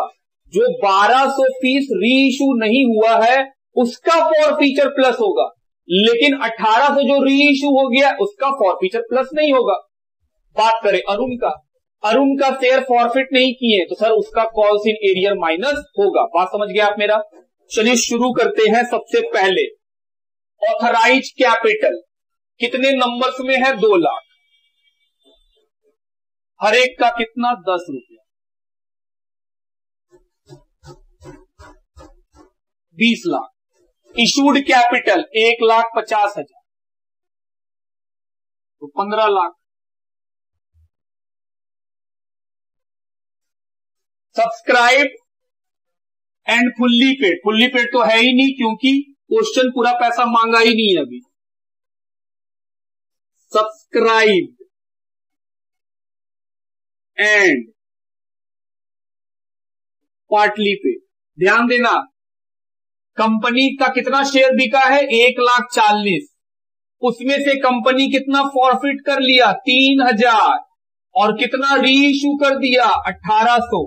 जो 1200 पीस री इशू नहीं हुआ है उसका फॉरफीचर प्लस होगा, लेकिन 1800 जो री इशू हो गया उसका फॉरफीचर प्लस नहीं होगा। बात करें अरुण का, अरुण का शेयर फॉरफिट नहीं किए तो सर उसका कॉल्स इन एरियर माइनस होगा। बात समझ गए आप मेरा? चलिए शुरू करते हैं। सबसे पहले ऑथराइज कैपिटल कितने नंबर्स में है? 2 लाख, हर एक का कितना? 10 रुपया, 20 लाख। इशूड कैपिटल 1,50,000, तो 15 lakh. Subscribe and fully paid, fully paid तो है ही नहीं क्योंकि क्वेश्चन पूरा पैसा मांगा ही नहीं है अभी। Subscribe and partly paid. ध्यान देना, कंपनी का कितना शेयर बिका है? 1,40,000, उसमें से कंपनी कितना फॉरफिट कर लिया? 3000, और कितना री इशू कर दिया? 1800।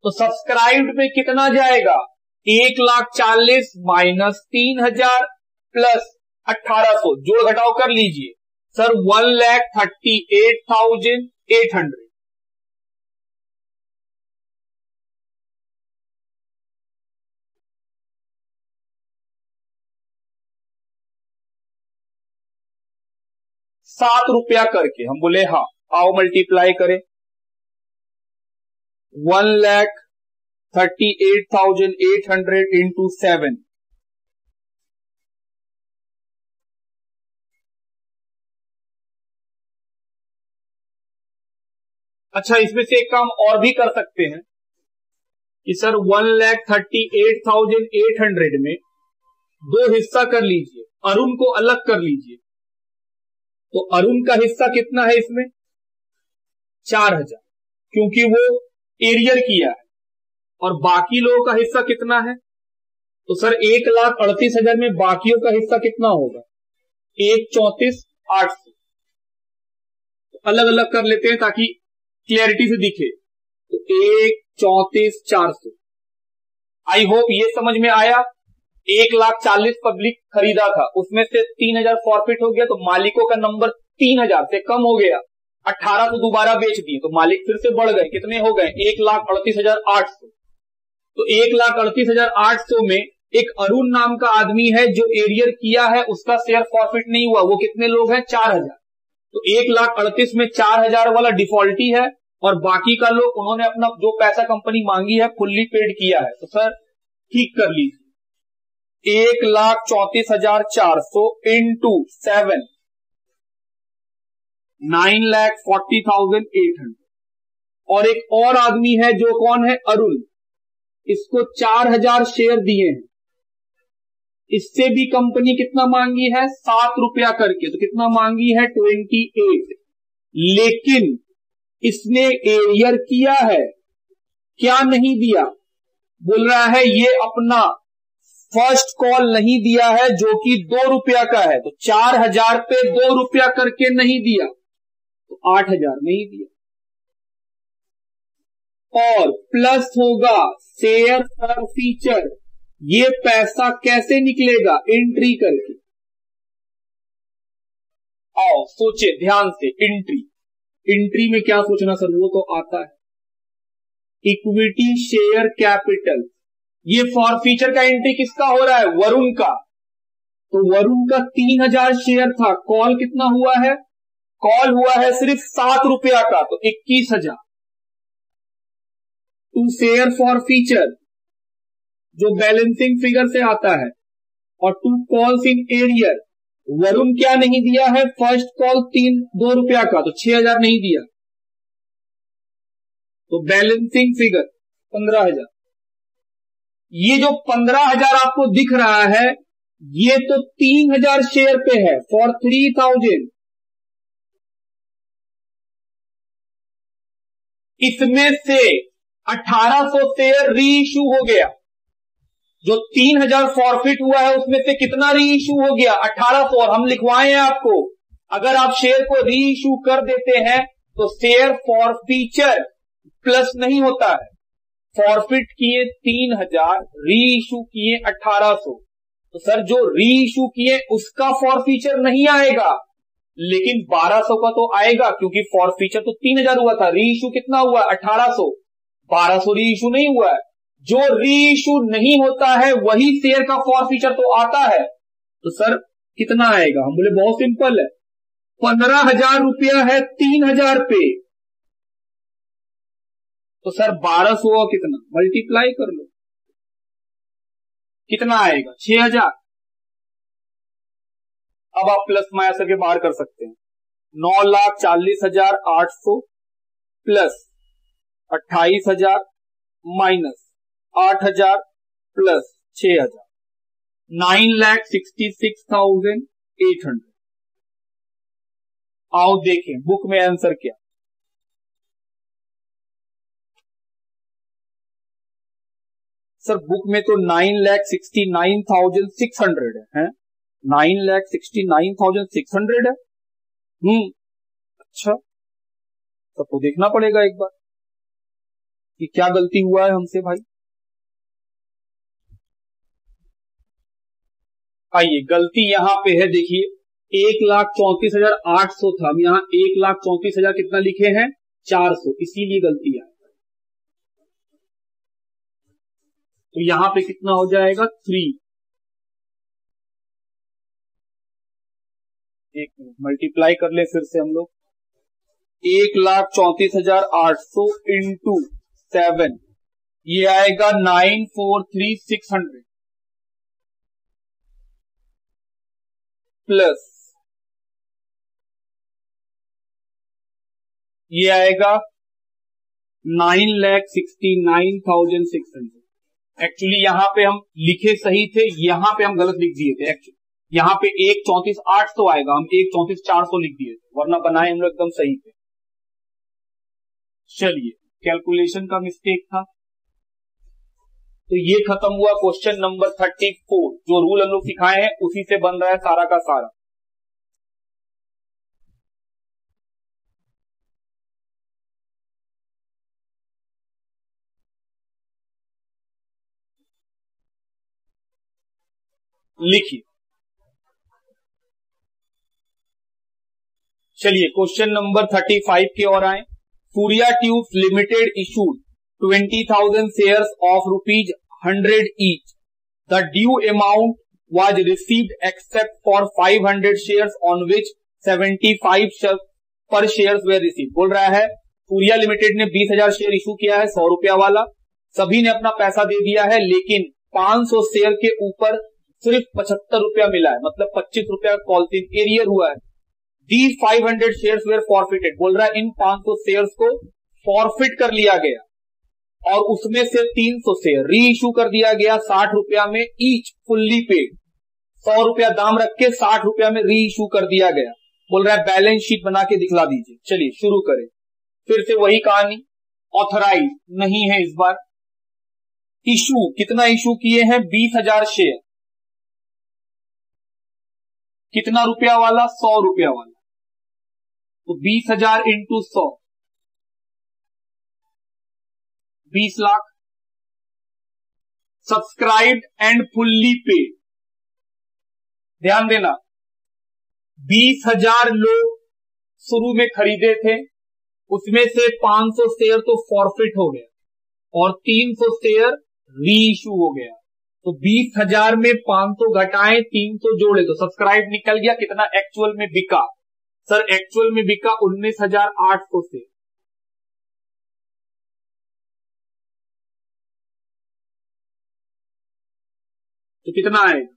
तो सब्सक्राइब्ड पे कितना जाएगा? 1,40,000 माइनस 3000 प्लस 1800, जोड़ घटाओ कर लीजिए सर, 1,38,800। ₹7 करके, हम बोले हाँ, आओ मल्टीप्लाई करें। 1,38,800 इंटू 7, अच्छा इसमें से एक काम और भी कर सकते हैं कि सर 1,38,800 में 2 हिस्सा कर लीजिए, अरुण को अलग कर लीजिए। तो अरुण का हिस्सा कितना है इसमें? 4,000, क्योंकि वो एरियर किया है, और बाकी लोगों का हिस्सा कितना है? तो सर 1,38,000 में बाकियों का हिस्सा कितना होगा? 1,34,800। तो अलग अलग कर लेते हैं ताकि क्लैरिटी से दिखे। तो 1,34,400। आई होप ये समझ में आया। 1,40,000 पब्लिक खरीदा था, उसमें से 3,000 फॉरफिट हो गया, तो मालिकों का नंबर 3,000 से कम हो गया। 1800 दोबारा बेच दिए तो मालिक फिर से बढ़ गए, कितने हो गए? 1,38,800। तो 1,38,800 में एक अरुण नाम का आदमी है जो एरियर किया है, उसका शेयर फॉरफिट नहीं हुआ। वो कितने लोग हैं? 4,000। तो 1,38,000 में 4,000 वाला डिफॉल्टी है, और बाकी का लोग उन्होंने अपना जो पैसा कंपनी मांगी है फुल्ली पेड किया है। तो सर ठीक कर लीजिए, 1,34,400 इंटू 7, 9,40,800। और एक और आदमी है जो कौन है? अरुण, इसको 4,000 शेयर दिए हैं, इससे भी कंपनी कितना मांगी है? ₹7 करके। तो कितना मांगी है? 28। लेकिन इसने एरियर किया है, क्या नहीं दिया? बोल रहा है ये अपना फर्स्ट कॉल नहीं दिया है जो कि ₹2 का है, तो 4,000 पे ₹2 करके नहीं दिया, तो 8,000 नहीं दिया। और प्लस होगा शेयर फॉरफीचर, ये पैसा कैसे निकलेगा? एंट्री करके। आओ ऑफ, सोचे ध्यान से, एंट्री में क्या सोचना सर, वो तो आता है। इक्विटी शेयर कैपिटल, ये फॉरफीचर का एंट्री किसका हो रहा है, वरुण का। तो वरुण का 3000 शेयर था, कॉल कितना हुआ है, कॉल हुआ है सिर्फ 7 रुपया का, तो 21,000। टू शेयर फॉरफीचर जो बैलेंसिंग फिगर से आता है, और to calls in arrear, Varun क्या नहीं दिया है, फर्स्ट कॉल 2 रुपया का, तो 6,000 नहीं दिया, तो बैलेंसिंग फिगर 15,000। ये जो 15,000 आपको दिख रहा है, ये तो 3,000 शेयर पे है, फॉर 3,000। इसमें से 1,800 शेयर री इशू हो गया, जो 3,000 फॉरफिट हुआ है उसमें से कितना री इशू हो गया, 1,800। और हम लिखवाए हैं आपको, अगर आप शेयर को री इशू कर देते हैं तो शेयर फॉरफीचर प्लस नहीं होता है। फॉरफिट किए 3,000, री इशू किए 1,800, तो सर जो री इशू किए उसका फॉरफीचर नहीं आएगा, लेकिन 1,200 का तो आएगा, क्योंकि फॉरफीचर तो 3,000 हुआ था, री इशू कितना हुआ, 1,800, 1,200 री इशू नहीं हुआ है। जो री इशू नहीं होता है वही शेयर का फॉरफीचर तो आता है, तो सर कितना आएगा, हम बोले बहुत सिंपल है, 15,000 रुपया है 3,000 पे, तो सर 1,200 कितना, मल्टीप्लाई कर लो, कितना आएगा, 6,000। अब आप प्लस माइनस करके बाहर कर सकते हैं, 9,40,800 प्लस 28,000 माइनस 8,000 प्लस 6,000, 9,66,800। आओ देखें बुक में आंसर क्या, सर बुक में तो 9,69,600 है, 9,69,600 है। अच्छा, तब तो देखना पड़ेगा एक बार कि क्या गलती हुआ है हमसे भाई। आइए, गलती यहां पे है, देखिए 1,34,800 था, हम यहां 1,34,000 कितना लिखे हैं, 400, इसीलिए गलती है। तो यहां पे कितना हो जाएगा, 3, एक मिनट मल्टीप्लाई कर ले फिर से हम लोग, 1,34,800 इंटू 7, ये आएगा 9,43,600 प्लस ये आएगा 9,69,600। एक्चुअली यहां पे हम लिखे सही थे, यहां पे हम गलत लिख दिए थे। एक्चुअली यहां पे 1,34,800 आएगा, हम 1,34,400 लिख दिए थे, वरना बनाए हम लोग एकदम सही थे। चलिए, कैलकुलेशन का मिस्टेक था। तो ये खत्म हुआ क्वेश्चन नंबर 34। जो रूल हम लोग सिखाए हैं उसी से बन रहा है सारा का सारा। लिखिए, चलिए क्वेश्चन नंबर 35 की ओर आए। Surya tubes limited issued 20,000 shares of ₹100 each. The due amount was received except for 500 shares on which 75 per shares were received. बोल रहा है सूर्या लिमिटेड ने 20,000 शेयर इशू किया है, 100 रुपया वाला, सभी ने अपना पैसा दे दिया है, लेकिन 500 शेयर के ऊपर सिर्फ 75 रुपया मिला है, मतलब 25 रुपया कॉल्सिंग एरियर हुआ है। These 500 shares were forfeited. बोल रहा है इन 500 शेयर्स को फॉरफिट कर लिया गया, और उसमें से 300 शेयर री इशू कर दिया गया 60 रुपया में ईच, फुल्ली पेड, 100 रुपया दाम रख के 60 रुपया में री इशू कर दिया गया। बोल रहा है बैलेंस शीट बना के दिखला दीजिए। चलिए शुरू करें, फिर से वही कहानी, ऑथराइज नहीं है इस बार। इशू कितना इशू किए हैं, 20,000 शेयर, कितना रुपया वाला, 100 रुपया वाला, तो 20,000 into 100, 20 lakh. Subscribed and fully paid, ध्यान देना 20,000 लोग शुरू में खरीदे थे, उसमें से 500 शेयर तो फॉरफिट हो गया और 300 शेयर री इशू हो गया। तो 20,000 में 500 घटाएं 300 जोड़े तो सब्सक्राइब निकल गया। कितना एक्चुअल में बिका? सर एक्चुअल में बिका 19,800 से। तो कितना आएगा?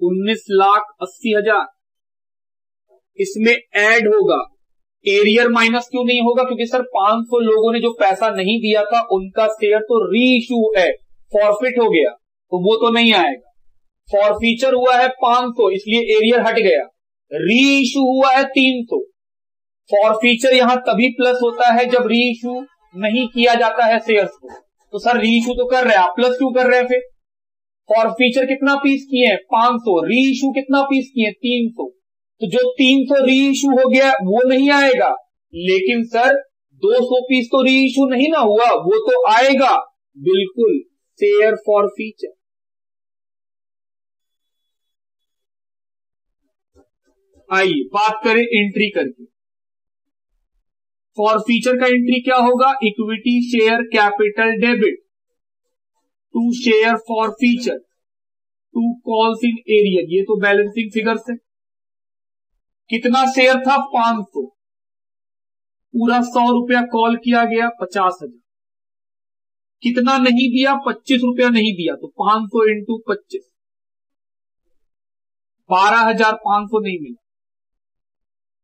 19,80,000। इसमें ऐड होगा, एरियर माइनस क्यों नहीं होगा? क्योंकि सर 500 लोगों ने जो पैसा नहीं दिया था उनका शेयर तो री इशू है, फॉरफिट हो गया, तो वो तो नहीं आएगा। फॉरफीचर हुआ है 500, इसलिए एरियर हट गया। री इशू हुआ है 300। फॉरफीचर यहां तभी प्लस होता है जब री इशू नहीं किया जाता है शेयर्स को। तो सर री इशू तो कर रहे हैं आप, प्लस क्यों कर रहे हैं? फिर फॉरफीचर कितना पीस किए हैं? 500। री इशू कितना पीस किए हैं? 300। तो जो 300 री इशू हो गया वो नहीं आएगा, लेकिन सर 200 पीस तो री इशू नहीं ना हुआ, वो तो आएगा बिल्कुल, शेयर फॉरफीचर। आइए बात करें एंट्री करके। फॉरफीचर का एंट्री क्या होगा? Equity share capital debit to share forfeiture to calls in arrear. ये तो बैलेंसिंग फिगर से। कितना शेयर था? 500। पूरा 100 रुपया कॉल किया गया, 50,000। कितना नहीं दिया? 25 रुपया नहीं दिया, तो 500 इंटू 25, 12,500 नहीं मिला,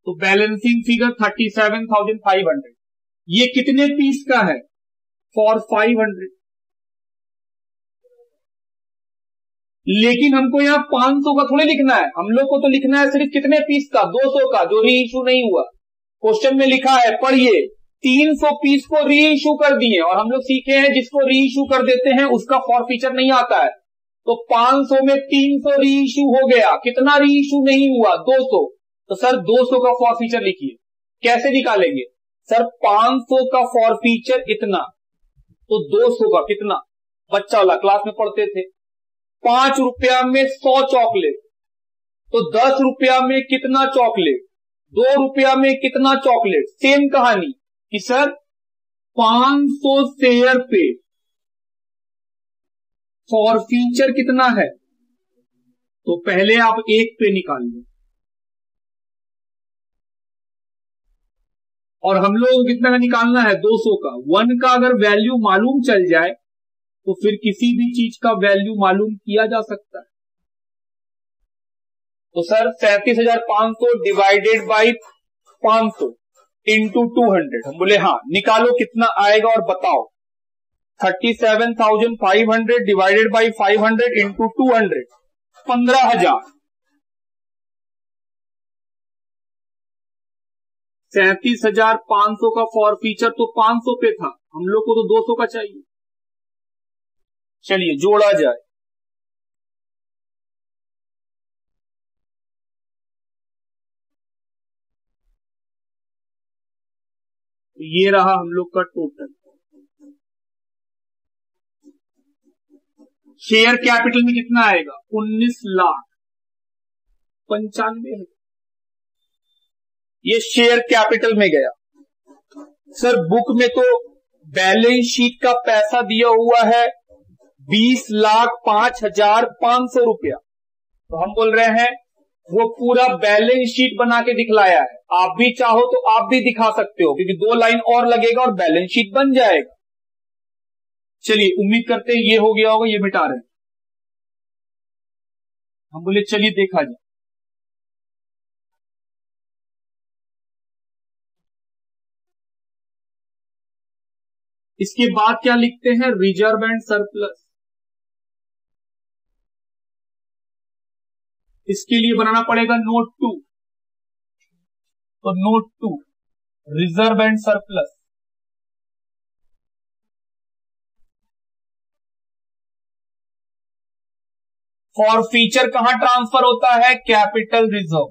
तो बैलेंसिंग फिगर 37,500। ये कितने पीस का है? फॉर 500। लेकिन हमको यहां 500 का थोड़े लिखना है, हम लोग को तो लिखना है सिर्फ कितने पीस का? 200 का, जो री इशू नहीं हुआ। क्वेश्चन में लिखा है, पढ़िए, 300 पीस को री इशू कर दिए, और हम लोग सीखे हैं जिसको री इशू कर देते हैं उसका फॉरफीचर नहीं आता है। तो 500 में 300 री इशू हो गया, कितना री इशू नहीं हुआ? 200। तो सर 200 का फॉरफीचर लिखिए। कैसे निकालेंगे? सर 500 का फॉरफीचर इतना, तो 200 का कितना? बच्चा वाला क्लास में पढ़ते थे, 5 रुपया में 100 चॉकलेट, तो 10 रुपया में कितना चॉकलेट? 2 रुपया में कितना चॉकलेट? सेम कहानी कि सर 500 शेयर पे फॉरफीचर कितना है? तो पहले आप 1 पे निकाल लो, और हम लोग को कितना का निकालना है? 200 का। 1 का अगर वैल्यू मालूम चल जाए तो फिर किसी भी चीज का वैल्यू मालूम किया जा सकता है। तो सर 37,500 डिवाइडेड बाई 500 इंटू 200। हम बोले हाँ, निकालो कितना आएगा और बताओ। 37,500 डिवाइडेड बाई 500 इंटू 200, 15,000। 37,500 का फॉरफीचर तो 500 पे था, हम लोग को तो 200 का चाहिए। चलिए जोड़ा जाए। तो ये रहा हम लोग का टोटल। शेयर कैपिटल में कितना आएगा? 19,95,000। ये शेयर कैपिटल में गया। सर बुक में तो बैलेंस शीट का पैसा दिया हुआ है 20,05,500 रुपया, तो हम बोल रहे हैं वो पूरा बैलेंस शीट बना के दिखलाया है। आप भी चाहो तो आप भी दिखा सकते हो, क्योंकि 2 लाइन और लगेगा और बैलेंस शीट बन जाएगा। चलिए उम्मीद करते हैं ये हो गया होगा। ये मिटा रहे हैं, हम बोले चलिए देखा जाए। इसके बाद क्या लिखते हैं? Reserve and surplus. इसके लिए बनाना पड़ेगा नोट 2। तो note 2, reserve and surplus. Forfeiture कहां ट्रांसफर होता है? Capital reserve.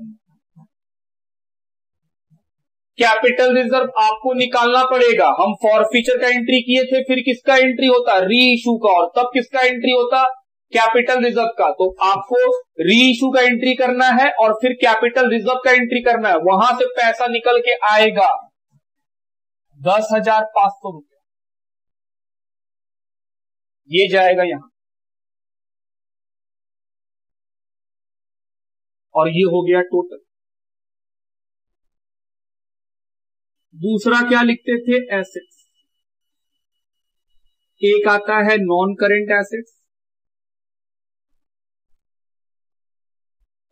कैपिटल रिजर्व आपको निकालना पड़ेगा। हम फॉरफीचर का एंट्री किए थे, फिर किसका एंट्री होता? री इशू का। और तब किसका एंट्री होता? कैपिटल रिजर्व का, तो आपको री इशू का एंट्री करना है और फिर कैपिटल रिजर्व का एंट्री करना है। वहां से पैसा निकल के आएगा 10,500 रुपया, ये जाएगा यहां, और ये हो गया टोटल। दूसरा क्या लिखते थे? एसेट्स। एक आता है नॉन करेंट एसेट्स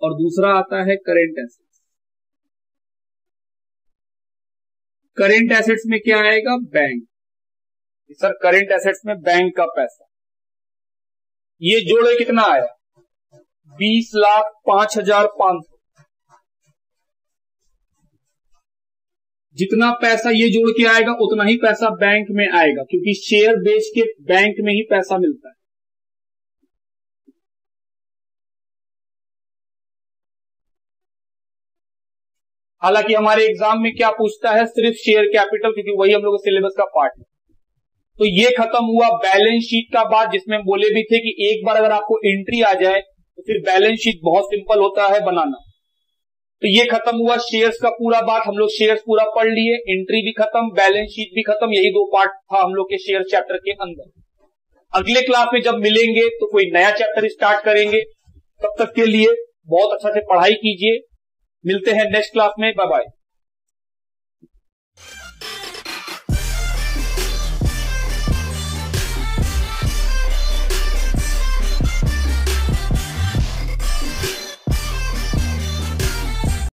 और दूसरा आता है करेंट एसेट्स। करेंट एसेट्स में क्या आएगा? बैंक। सर करेंट एसेट्स में बैंक का पैसा, ये जोड़े कितना आया? 20,05,500। जितना पैसा ये जोड़ के आएगा उतना ही पैसा बैंक में आएगा, क्योंकि शेयर बेच के बैंक में ही पैसा मिलता है। हालांकि हमारे एग्जाम में क्या पूछता है? सिर्फ शेयर कैपिटल, क्योंकि वही हम लोग सिलेबस का पार्ट है। तो ये खत्म हुआ बैलेंस शीट का बात, जिसमें हम बोले भी थे कि एक बार अगर आपको एंट्री आ जाए तो फिर बैलेंस शीट बहुत सिंपल होता है बनाना। तो ये खत्म हुआ शेयर्स का पूरा बात, हम लोग शेयर्स पूरा पढ़ लिए, एंट्री भी खत्म, बैलेंस शीट भी खत्म। यही 2 पार्ट था हम लोग के शेयर चैप्टर के अंदर। अगले क्लास में जब मिलेंगे तो कोई नया चैप्टर स्टार्ट करेंगे। तब तक के लिए बहुत अच्छा से पढ़ाई कीजिए। मिलते हैं नेक्स्ट क्लास में। Bye bye.